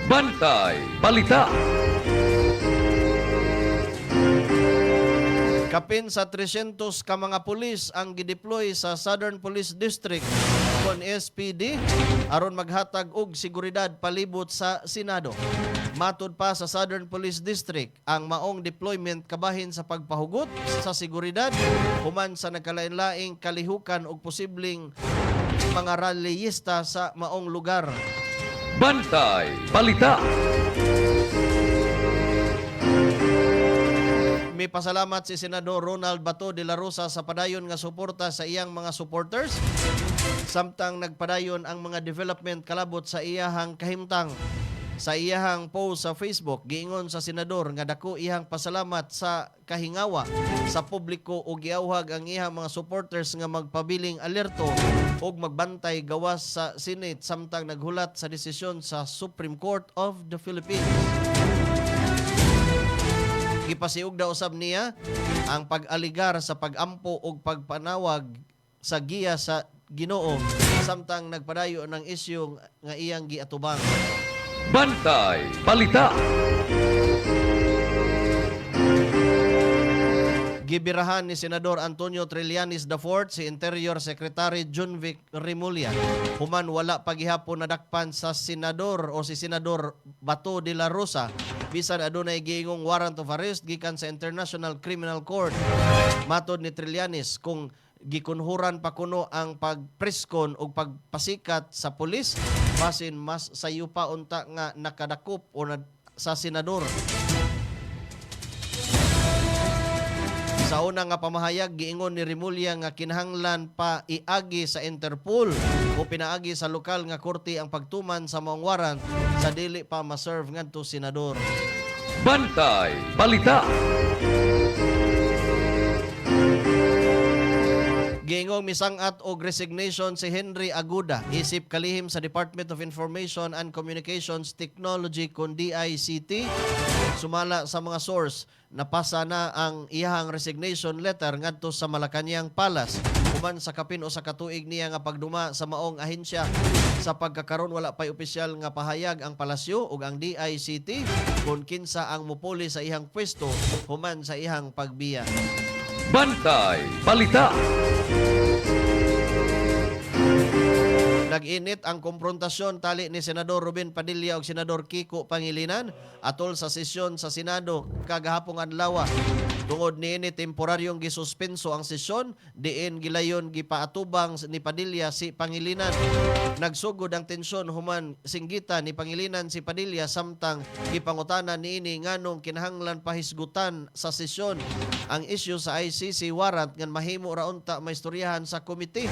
Bantay Balita. Kapin sa 300 ka mga pulis ang gideploy sa Southern Police District kon SPD aron maghatag og seguridad palibot sa Senado. Matud pa sa Southern Police District, ang maong deployment kabahin sa pagpahugot sa seguridad human sa nagkalain-laing kalihukan og posibleng mga rallyista sa maong lugar. Bantay Balita. May pasalamat si Senador Ronald Bato de la Rosa sa padayon nga suporta sa iyang mga supporters, samtang nagpadayon ang mga development kalabot sa iyahang kahimtang. Sa iyahang post sa Facebook, giingon sa senador nga dako iyang pasalamat sa kahingawa sa publiko ug giawhag ang iyang mga supporters nga magpabiling alerto ug magbantay gawas sa Senate samtang naghulat sa desisyon sa Supreme Court of the Philippines. Gipasiug daw usab niya ang pag-aligar sa pag-ampo ug pagpanawag sa giya sa Ginoo samtang nagpadayo ng isyu nga iyang giatubang. Bantay Balita. Gibirahan ni Senador Antonio Trillanes IV si Interior Secretary John Vic Remulla human wala pagihapon nadakpan sa senador o si Senador Bato de la Rosa bisan adunay giingong warrant of arrest gikan sa International Criminal Court. Matod ni Trillanes, kung gikunhuran pa kuno ang pagpreskon o pagpasikat sa pulis, basin mas sayo pa unta nga nakadakop o sa senador. Sa una nga pamahayag, giingon ni Remulla nga kinahanglan pa iagi sa Interpol o pinaagi sa lokal nga korte ang pagtuman sa maong warrant sa dili pa ma-serve ngadto senador. Bantay Balita. Giingong misangat og resignation si Henry Aguda, isip kalihim sa Department of Information and Communications Technology kon DICT. Sumala sa mga source, napasa na ang iyahang resignation letter ngadto sa Malacañang Palace. Human sa kapin o sa katuig niya nga pagduma sa maong ahensya. Sa pagkakaron wala pay opisyal nga pahayag ang palasyo ug ang DICT kung kinsa ang mupuli sa ihang pwesto human sa ihang pagbiya. Bantay Balita. Nag-init ang komprontasyon tali ni Senador Ruben Padilla ug Senador Kiko Pangilinan atol sa sesyon sa Senado kagahapong adlaw. Tungod niini temporaryong gisuspenso ang sesyon, diin gilayon gipaatubang ni Padilla si Pangilinan. Nagsugod ang tensyon human singgita ni Pangilinan si Padilla samtang gipangutanan niini nganong kinahanglan pahisgutan sa sesyon ang issue sa ICC warrant ngan mahimo ra unta maistoryahan sa komite.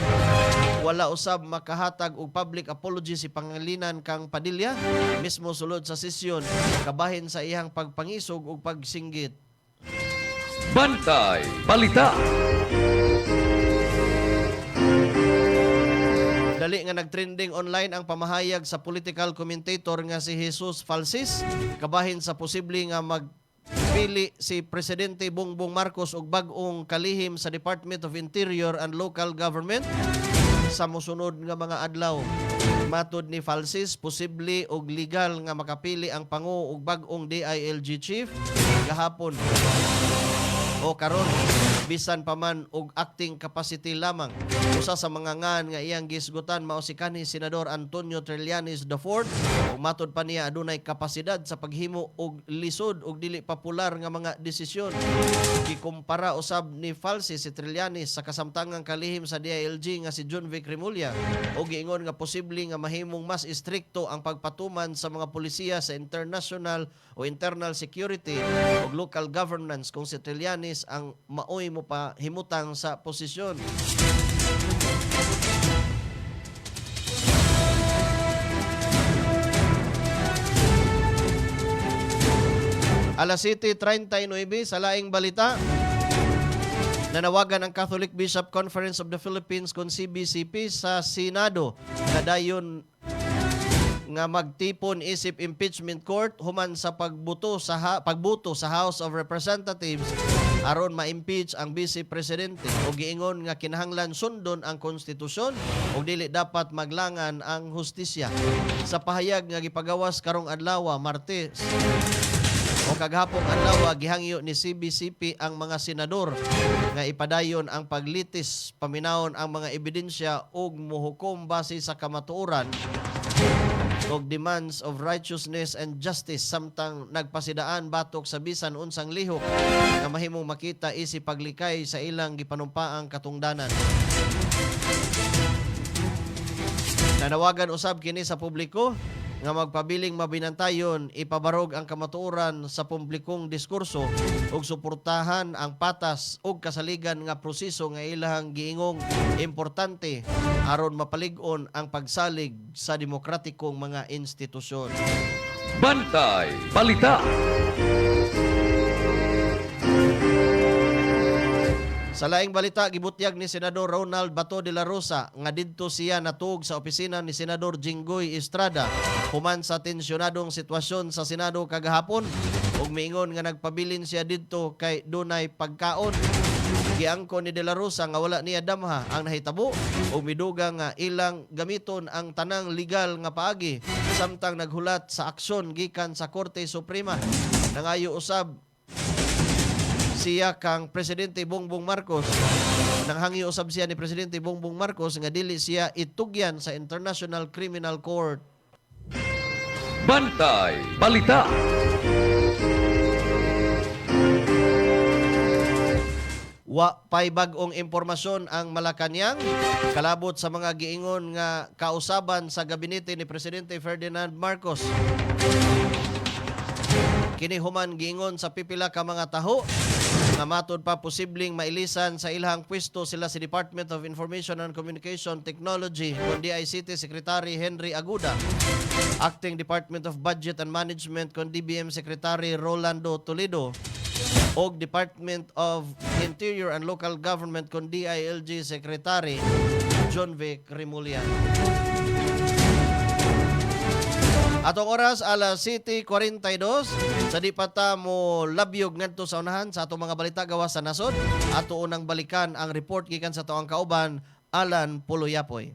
Wala usab makahatag og public apology si Pangilinan kang Padilla mismo sulod sa sesyon kabahin sa iyang pagpangisog ug pagsinggit. Bantay Balita. Dali nga nagtrending online ang pamahayag sa political commentator nga si Jesus Falsis kabahin sa posible nga magpili si Presidente Bongbong Marcos og bag-ong kalihim sa Department of Interior and Local Government sa mosunod nga mga adlaw. Matod ni Falsis, posible og legal nga makapili ang pangu og bag-ong DILG chief gahapon o karon bisan pa man og acting capacity lamang. Usa sa mga ngan nga iyang gisgutan mao si kanhi Senador Antonio Trillanes IV ug matod pa niya adunay kapasidad sa paghimo og lisod og dili popular nga mga desisyon. Gikumpara usab ni Falsis si Trillanes sa kasamtangang kalihim sa DILG nga si John Vic Remulla o giingon nga posible nga mahimong mas istrikto ang pagpatuman sa mga pulisya sa international o internal security o local governance kung si Trillanes ang maoy mo pa himutang sa posisyon. Alas 7:39 sa laing balita, nanawagan ang Catholic Bishop Conference of the Philippines kon CBCP sa Senado na dayon nga magtipon isip impeachment court human sa pagbuto sa House of Representatives aron ma-impeach ang Vice Presidente o giingon nga kinahanglan sundon ang konstitusyon o dili dapat maglangan ang hustisya. Sa pahayag nga gipagawas karong adlaw Martes o kaghapong adlaw gihangyo ni CBCP ang mga senador nga ipadayon ang paglitis paminawon ang mga ebidensya ug mohukom base sa kamatuoran og demands of righteousness and justice samtang nagpasidaan batok sa bisan unsang lihok nga mahimong makita isip paglikay sa ilang gipanumpaang katungdanan. Nanawagan usab kini sa publiko nga magpabiling mabinantayon ipabarog ang kamatuoran sa publikong diskurso ug suportahan ang patas ug kasaligan nga proseso nga ilahang giingong importante aron mapalig-on ang pagsalig sa demokratikong mga institusyon. Bantay Balita. Sa laing balita, gibutyag ni Senador Ronald Bato de la Rosa nga didto siya natuog sa opisina ni Senador Jinggoy Estrada human sa tensyonadong sitwasyon sa Senado kagahapon ug miingon nga nagpabilin siya didto kay dunay pagkaon. Giangko ni de la Rosa nga wala niya damha ang nahitabo ug miduga nga ilang gamiton ang tanang legal nga paagi samtang naghulat sa aksyon gikan sa Korte Suprema. Nangayo usab siya kang Presidente Bongbong Marcos. Nanghangi usab siya ni Presidente Bongbong Marcos nga dili siya itugyan sa International Criminal Court. Bantay Balita. Wa pay bag-ong impormasyon ang Malacañang kalabot sa mga giingon nga kausaban sa gabinete ni Presidente Ferdinand Marcos. Kini human giingon sa pipila ka mga taho nga matod pa posibleng mailisan sa ilahang pwesto sila si Department of Information and Communication Technology kon DICT Secretary Henry Aguda, Acting Department of Budget and Management kon DBM Secretary Rolando Toledo, og Department of Interior and Local Government kon DILG Secretary John Vic Remulla. Atong oras alas 7:42 sa di pa ta mo labyog ngadto sa unahan sa atong mga balita gawas sa nasod. Ato unang balikan ang report gikan sa toang kauban Alan Puloyapoy.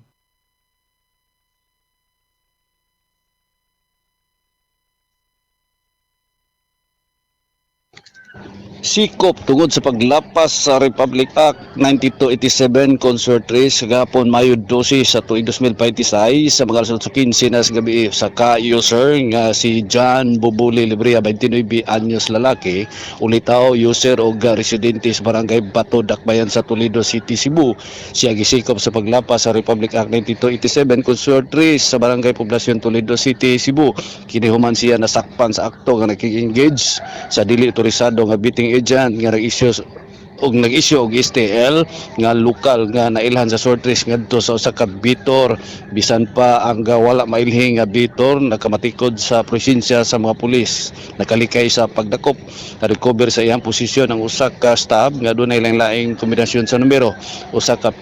Sikop tungod sa paglapas sa Republic Act 9287 Consort 3 sa gapon Mayo 12 sa tuig 2026 sa mga alas 15 na sa gabi sa ka-user nga si John Bubuli Libria 29 anyos lalaki ulitaw user o residente sa barangay Bato Dakbayan sa Toledo City, Cebu. Siya gisikop sa paglapas sa Republic Act 9287 Consort 3 sa barangay Poblasyon Toledo City, Cebu. Kinihuman siya nasakpan sa akto nga nag-engage sa dili otorisado nga biting agent nga nag-issue og STL nga lokal nga nailhan sa sortres ngadto sa usa ka bitor bisan pa ang wala mailhing nga bitor nakamatikod sa presensya sa mga pulis. Nakalikay sa pagdakop na recover sa iyang posisyon ang usa ka staff nga dunay lain-laing kombinasyon sa numero, usa ka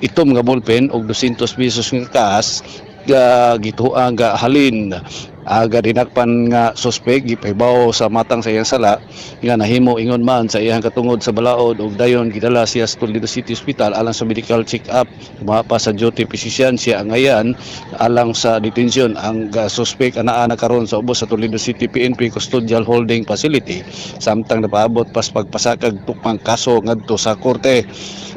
itom nga ballpen og 200 pesos nga cash gituang nga halin aga dinakpan nga suspek gipahibaw sa matang sa iyang sala nga nahimo ingon man sa iyang katungod sa balaod ug dayon gidala siya sa Toledo City Hospital alang sa medical check-up. Mapa sa duty physician siya angayan alang sa detention. Ang suspek anaa na karon sa ubos sa Toledo City PNP Custodial Holding Facility samtang napaabot pas pagpasakag tukmang kaso ngadto sa korte.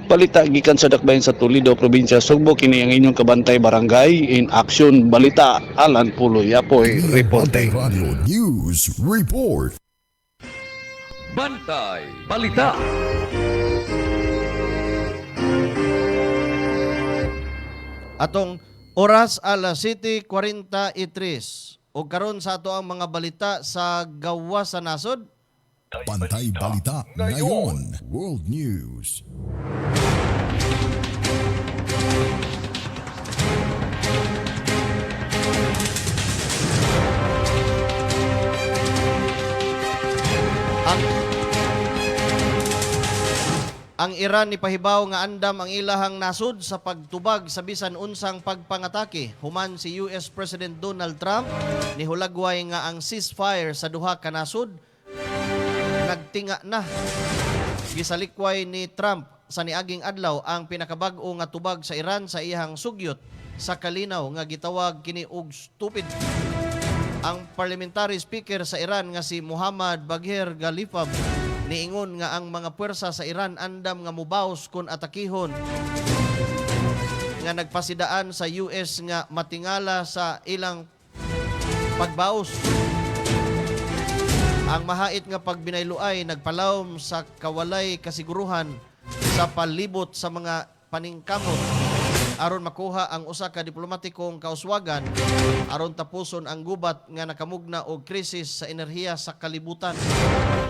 Balita gikan sa dakbayan sa Toledo, probinsya Sugbo, kini ang inyong kabantay barangay in action balita. Alan Puloy Apoy reporting. Radio News Report. Bantay Balita. Atong oras alas 7:43 ug karon sa ato ang mga balita sa gawa sa nasod. Bantay Balita ngayon. World News. Ang Iran ni pahibaw nga andam ang ilahang nasud sa pagtubag sa bisan unsang pagpangatake. Human si US President Donald Trump ni hulagway nga ang ceasefire sa duha ka nasud nagtinga na. Gisalikway ni Trump sa niaging adlaw ang pinakabag-o nga tubag sa Iran sa iyang sugyot sa kalinaw nga gitawag kini og stupid. Ang parliamentary speaker sa Iran nga si Muhammad Baghir Ghalibaf niingon nga ang mga puwersa sa Iran andam nga mubaws kun atakihon nga nagpasidaan sa US nga matingala sa ilang pagbaos. Ang mahait nga pagbinayloay nagpalawom sa kawalay kasiguruhan sa palibot sa mga paningkamot aron makuha ang usa ka diplomatikong kauswagan aron tapuson ang gubat nga nakamugna og krisis sa enerhiya sa kalibutan.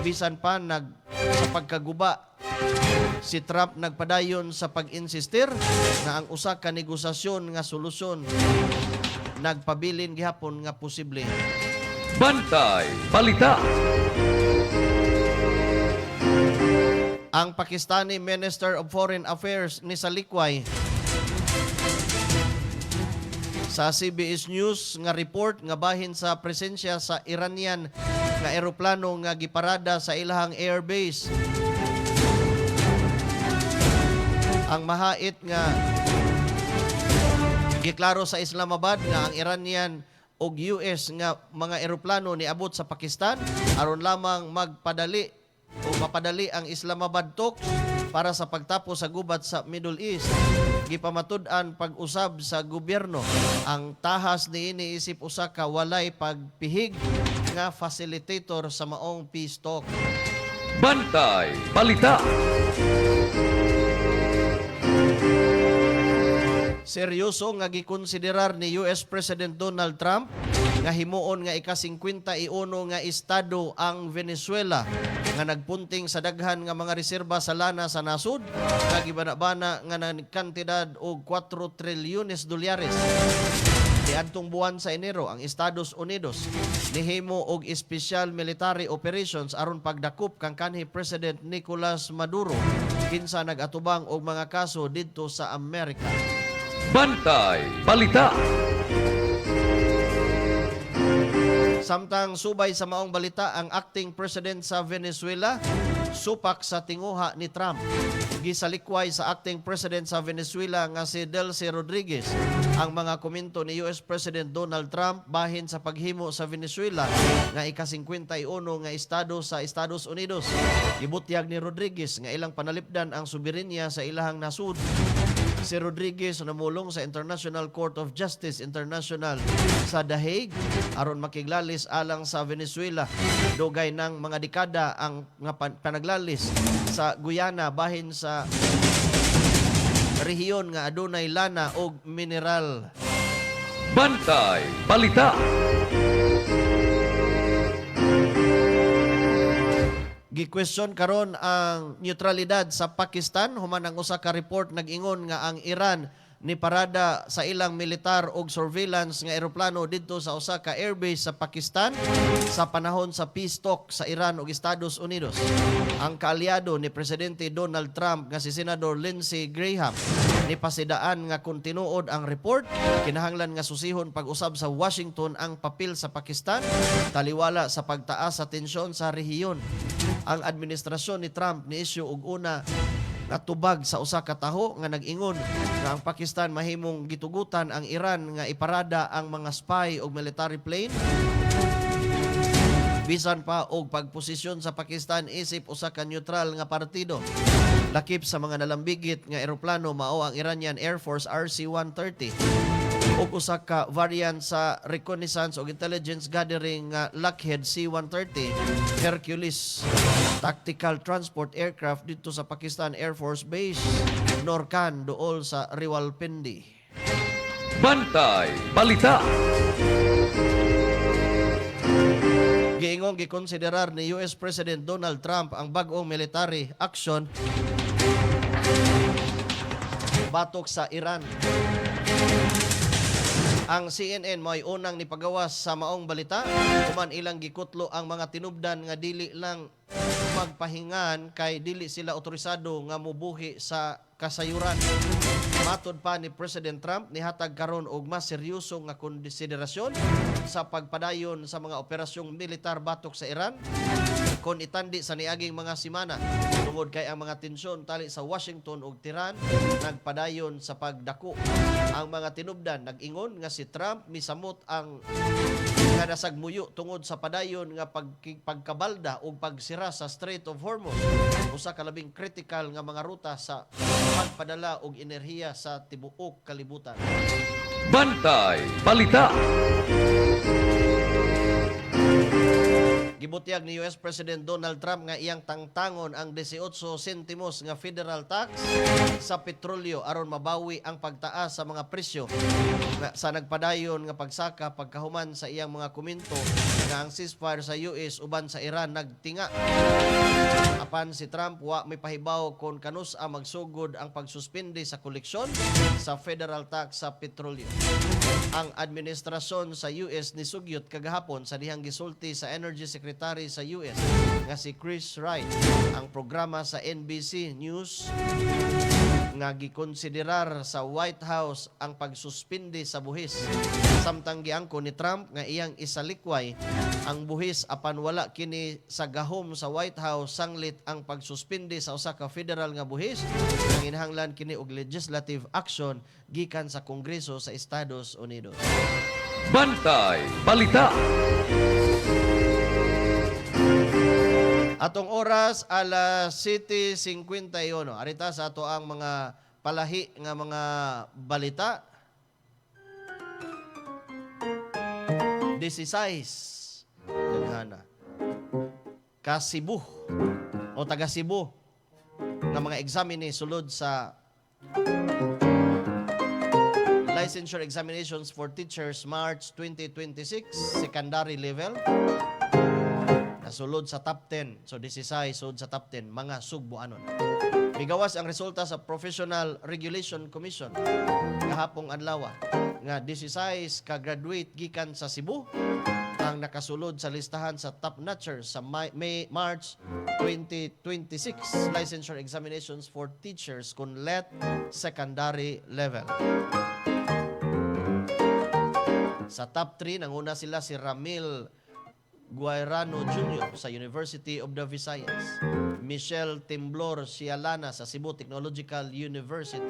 Bisan pa sa pagkaguba, si Trump nagpadayon sa pag-insistir na ang usa ka negosasyon nga solusyon nagpabilin gihapon nga posible. Bantay Balita. Ang Pakistani Minister of Foreign Affairs ni Salikway sa CBS News nga report nga bahin sa presensya sa Iranian nga eroplano nga giparada sa ilahang airbase. Ang mahait nga giklaro sa Islamabad nga ang Iranian og US nga mga eroplano niabot sa Pakistan aron lamang magpadali o mapadali ang Islamabad talks para sa pagtapos sa gubat sa Middle East. Gipamatud-an pag-usab sa gobyerno ang tahas ni iniisip usa ka walay pagpihig nga facilitator sa maong peace talk. Bantay Balita. Seryoso nga gikonsiderar ni US President Donald Trump nga himuon nga ika-51 nga estado ang Venezuela nga nagpunting sa daghan nga mga reserba sa lana sa nasud nga gibana-bana nga nagkantidad og 4 trilyones dolyares. Niadtong buwan sa Enero, ang Estados Unidos nihimo og special military operations aron pagdakop kang kanhi President Nicolas Maduro kinsa nagatubang og mga kaso didto sa Amerika. Bantay Balita. Samtang subay sa maong balita ang acting president sa Venezuela, supak sa tinguha ni Trump. Gisalikway sa acting president sa Venezuela nga si Delcy Rodriguez ang mga komento ni US President Donald Trump bahin sa paghimo sa Venezuela nga ika-51 nga estado sa Estados Unidos. Gibutyag ni Rodriguez nga ilang panalipdan ang soberenya sa ilahang nasud. Si Rodriguez namulong sa International Court of Justice International sa The Hague aron makiglalis alang sa Venezuela. Dugay ng mga dekada ang nga panaglalis sa Guyana bahin sa rehiyon nga adunay lana og mineral. Bantay Balita. Gi-question karon ang neutralidad sa Pakistan human ang usa ka report nag-ingon nga ang Iran ni parada sa ilang militar og surveillance nga eroplano didto sa usa ka airbase sa Pakistan sa panahon sa peace talk sa Iran ug Estados Unidos. Ang kaalyado ni Presidente Donald Trump nga si Senador Lindsey Graham ni pasidaan nga kung tinuod ang report, kinahanglan nga susihon pag-usab sa Washington ang papel sa Pakistan taliwala sa pagtaas sa tensyon sa rehiyon. Ang administrasyon ni Trump ni issue og una natubag sa usa ka taho nga nag-ingon nga ang Pakistan mahimong gitugutan ang Iran nga iparada ang mga spy o military plane. Bisan pa og pagposisyon sa Pakistan isip usa ka neutral nga partido. Lakip sa mga nalambigit nga eroplano mao ang Iranian Air Force RC-130 ug usa ka variant sa reconnaissance ug intelligence gathering nga Lockheed C-130 Hercules tactical transport aircraft dito sa Pakistan Air Force Base Norcan duol sa Rawalpindi. Bantay Balita. Giingong gikonsiderar ni US President Donald Trump ang bag-ong military action batok sa Iran. Ang CNN mo'y unang nipagawas sa maong balita human ilang gikutlo ang mga tinubdan nga dili lang magpahingan kay dili sila otorisado nga mubuhi sa kasayuran. Matod pa ni President Trump nihatag karon og mas seryoso nga konsiderasyon sa pagpadayon sa mga operasyong militar batok sa Iran kon itandi sa niaging mga semana tungod kay ang mga tensyon tali sa Washington ug Tehran nagpadayon sa pagdako. Ang mga tinubdan nag-ingon nga si Trump misamot ang nga nasagmuyo tungod sa padayon nga pagkabalda ug pagsira sa Strait of Hormuz, usa ka labing critical nga mga ruta sa pagpadala og enerhiya sa tibuok kalibutan. Bantay Balita. Gibutyag ni US President Donald Trump nga iyang tangtangon ang 18 sentimos nga federal tax sa petrolyo aron mabawi ang pagtaas sa mga presyo sa nagpadayon nga pagsaka pagkahuman sa iyang mga komento nga ang ceasefire sa US uban sa Iran nagtinga. Apan si Trump wa may pahibaw kon kanus ang magsugod ang pagsuspindi sa koleksyon sa federal tax sa petrolyo. Ang administrasyon sa US nisugyot kagahapon sa dihang gisulti sa Energy Secretary sa US nga si Chris Wright ang programa sa NBC News nga gikonsiderar sa White House ang pagsuspindi sa buhis. Samtang giangko ni Trump nga iyang isalikway ang buhis apan wala kini sa gahom sa White House sanglit ang pagsuspindi sa usa ka federal nga buhis nga ginahanglan kini og legislative action gikan sa Kongreso sa Estados Unidos. Bantay Balita. Atong oras alas 7:51. Arita sa ato ang mga palahi nga mga balita. 16 Danhana ka Cebu o taga Cebu nga mga examine sulod sa licensure examinations for teachers March 2026 secondary level. Sulod sa top 10. So 16 sulod sa top 10 mga sugbuanon. Migawas ang resulta sa Professional Regulation Commission kahapong adlaw nga 16 ka graduate gikan sa Cebu ang nakasulod sa listahan sa top notchers sa March 2026 licensure examinations for teachers kunlet secondary level. Sa top 3 nanguna sila si Ramil Guairano Jr. sa University of the Visayas, Michelle Temblor Sialana sa Cebu Technological University.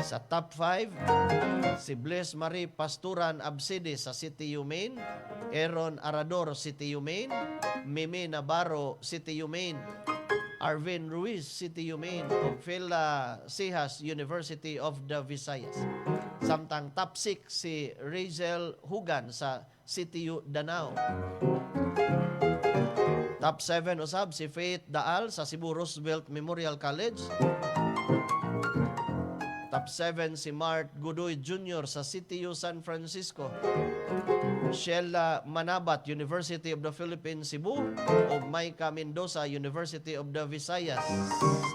Sa top 5, si Bless Marie Pasturan Abside sa CTU Main, Aaron Arador CTU Main, Mimi Navarro CTU Main, Arvin Ruiz CTU Main, ug Phila Sihas University of the Visayas. Samtang top 6 si Razel Hugan sa CTU Danao. Top 7 usab si Faith Daal sa Cebu Roosevelt Memorial College. Top 7 si Mart Godoy Jr. sa CTU San Francisco. Sheila Manabat, University of the Philippines, Cebu. O Maika Mendoza, University of the Visayas.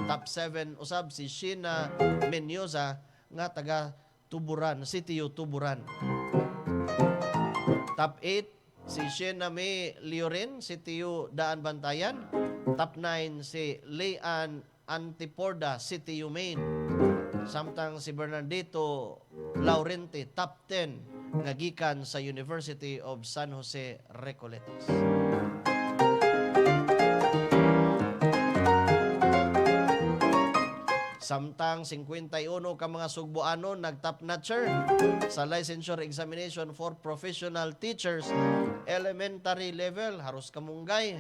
Top 7 usab si Sheena Menyoza nga taga Tuburan, CTU Tuburan. Top 8 si Shena May Liorin, CTU Daan Bantayan. Top 9 si Leanne Antiporda, CTU Main. Samtang si Bernardito Laurente, top 10 nga gikan sa University of San Jose Recoletos. Samtang 51 ka mga Sugboanon nag-top notcher sa licensure examination for professional teachers elementary level. Haros kamunggay.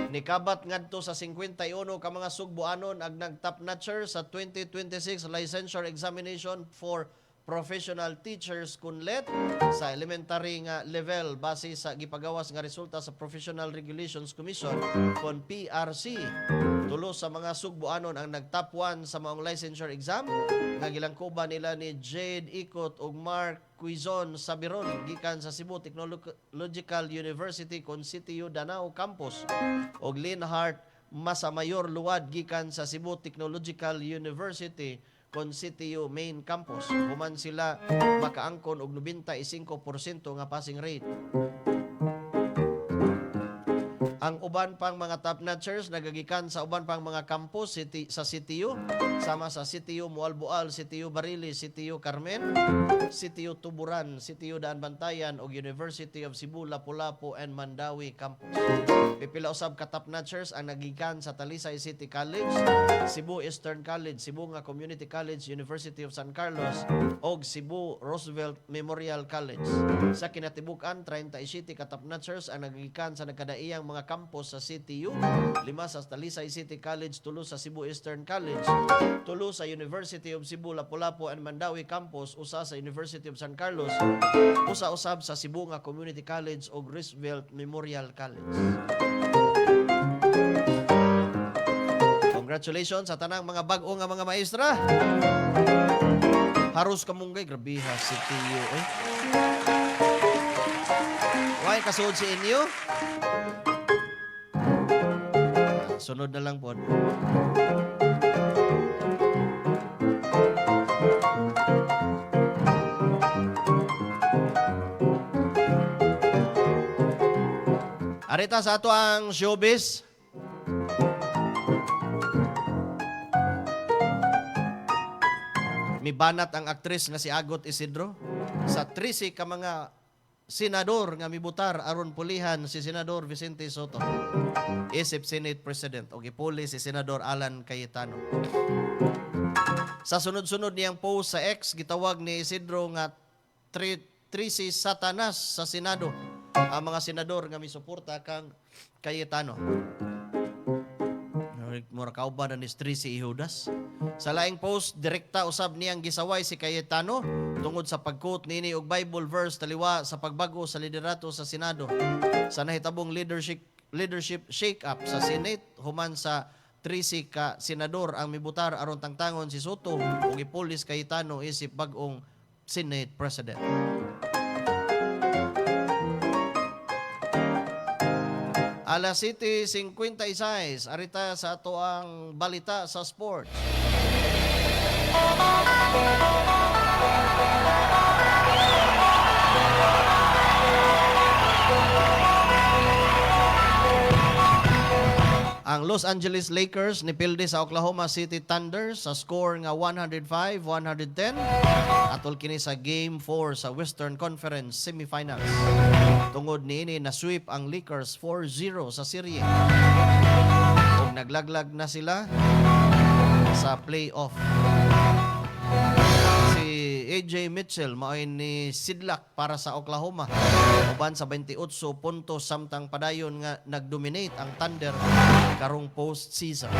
Nikabat ngadto sa 51 ka mga Sugboanon ag nag-top notcher sa 2026 licensure examination for professional teachers kunlet sa elementary nga level base sa gipagawas nga resulta sa Professional Regulations Commission kon PRC. Tulo sa mga Sugboanon ang nag-top 1 sa maong licensure exam nga gilangkuban nila ni Jade Ikot ug Mark Quizon Sabiron gikan sa Cebu Technological University kon CTU Danao Campus ug Linhart Masamayor Luwad gikan sa Cebu Technological University kon CTU Main Campus. Human sila makaangkon og 95% nga passing rate. Ang uban pang mga top notchers nagagikan sa uban pang mga campus sa CTU, sama sa CTU Mualboal, CTU Barili, CTU Carmen, CTU Tuburan, CTU Daan Bantayan ug University of Cebu Lapu-Lapu and Mandawi Campus. Pipila usab ka top notchers ang nagikan sa Talisay City College, Cebu Eastern College, Cebu nga Community College, University of San Carlos ug Cebu Roosevelt Memorial College. Sa kinatibuk-an 37 ka top notchers ang nagikan sa nagkadaiyang mga campus sa CTU, 5 sa Talisay City College, 3 sa Cebu Eastern College, 3 sa University of Cebu Lapu-Lapu and Mandawi Campus, 1 sa University of San Carlos, 1 usab sa Cebu nga Community College ug Roosevelt Memorial College. Congratulations sa tanang mga bag-o nga mga maestra. Haros kamunggay, grabe ha, CTU. Why kasuod si inyo? Sunod na lang po. Arita sa ato ang showbiz. Mibanat ang aktris nga si Agot Isidro sa 13 ka mga senador nga mibutar aron pulihan si Senador Vicente Soto, isip Senate President, o gipuli si Senador Alan Cayetano. Sa sunod-sunod niyang post sa X, gitawag ni Isidro nga 13 satanas sa Senado ang mga senador nga misuporta kang Cayetano. Mura kauban na ni Tracy Ihudas. Sa laing post, direkta usab niyang gisaway si Cayetano tungod sa pag-quote nini og Bible verse taliwa sa pagbago sa liderato sa Senado. Sa nahitabong leadership shake-up sa Senate, human sa 13 ka senador ang mibutar aron tangtangon si Soto ug ipulis Cayetano isip bag-ong Senate President. Alas 7:56, arita sa ato ang balita sa sports. Ang Los Angeles Lakers nipildi sa Oklahoma City Thunder sa score nga 105-110 atol kini sa Game 4 sa Western Conference Semifinals. Tungod niini na sweep ang Lakers 4-0 sa serye. Ug naglaglag na sila sa playoff. Si AJ Mitchell mao'y ni sidlak para sa Oklahoma. Uban sa 28 puntos samtang padayon nga nagdominate ang Thunder karong postseason.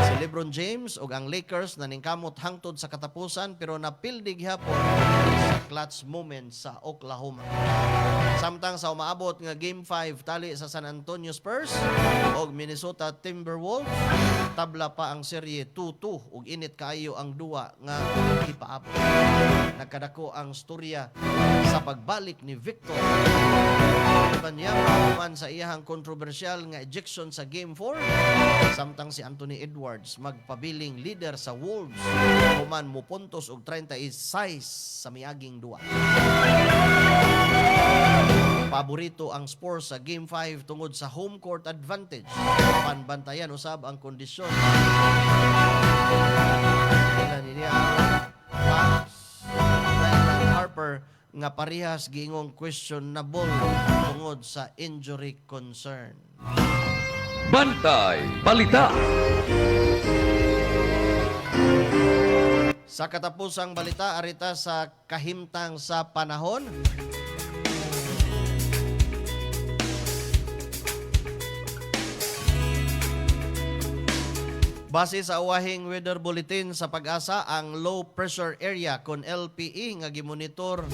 Si LeBron James ug ang Lakers naningkamot hangtod sa katapusan pero napildi gihapon sa clutch moment sa Oklahoma. Samtang sa umaabot nga Game 5 tali sa San Antonio Spurs ug Minnesota Timberwolves, tabla pa ang serye 2-2 ug init kaayo ang duwa nga ipaabot. Nagkadako ang storya sa pagbalik ni Victor Wembanyama human sa iyahang kontrobersyal nga ejection sa Game 4. Samtang si Anthony Edwards magpabiling leader sa Wolves human mo puntos og 36 sa miaging duwa. Paborito ang Spurs sa Game 5 tungod sa home court advantage. Panbantayan usab ang kondisyon. Ilan niya Harper nga parehas giingong questionable tungod sa injury concern. Bantay Balita. Sa katapusang balita, arita sa kahimtang sa panahon. Base sa awahing weather bulletin sa Pag-asa, ang low pressure area kon LPE nga gimonitor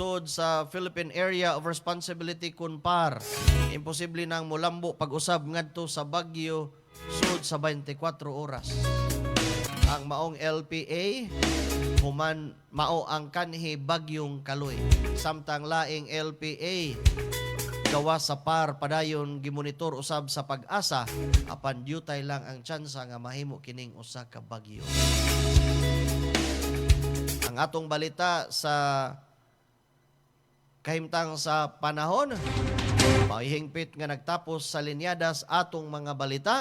sud sa Philippine Area of Responsibility kun PAR. Imposible nang mulambo pag-usab ngadto sa bagyo sud sa 24 oras. Ang maong LPA human mao ang kanhi bagyong Kaloy. Samtang laing LPA gawa sa PAR padayon gimonitor usab sa Pag-asa apan dutay lang ang tsansa nga mahimo kining usa ka bagyo. Ang atong balita sa kahimtang sa panahon, mahihingpit nga nagtapos sa linyadas atong mga balita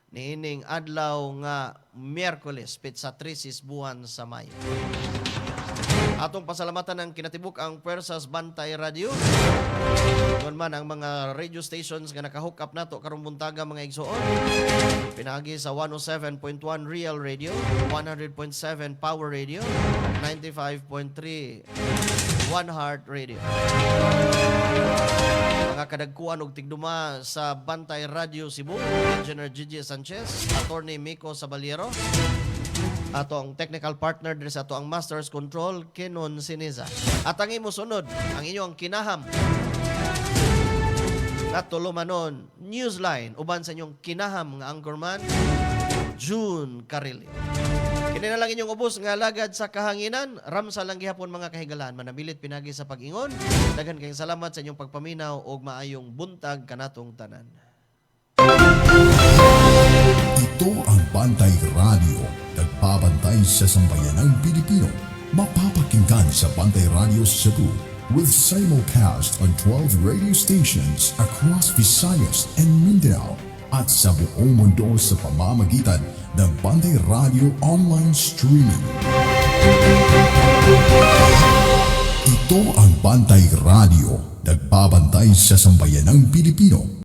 niining adlaw nga Miyerkules pitsa 3 buwan sa Mayo. Atong pasalamatan ng kinatibuk ang Pwersas Bantay Radio. Doon man ang mga radio stations nga nakahook up nato karong buntaga mga igsoon. Pinagi sa 107.1 Real Radio, 100.7 Power Radio, 95.3 One Heart Radio. Mga kadagkuan og tigduma sa Bantay Radio Cebu, Engineer Gigi Sanchez, Attorney Miko Sabaliero, ato ang technical partner din sa ato ang Masters Control, Kenon Siniza. At ang imo sunod, ang inyong kinaham na tulumanon, Newsline, uban sa inyong kinaham nga anchorman, June Carillo. Kini na lang inyong ubos nga lagad sa kahanginan. Ramsa lang gihapon mga kahigalaan. Manabilit pinagi sa pag-ingon. Daghan kayong salamat sa inyong pagpaminaw o maayong buntag kanatong tanan. Ito ang Bantay Radio, nagbabantay sa sambayanang Pilipino. Mapapakinggan sa Bantay Radio Cebu with simulcast on 12 radio stations across Visayas and Mindanao at sa buong mundo sa pamamagitan ng Bantay Radio online streaming. Ito ang Bantay Radio, nagbabantay sa sambayanang Pilipino.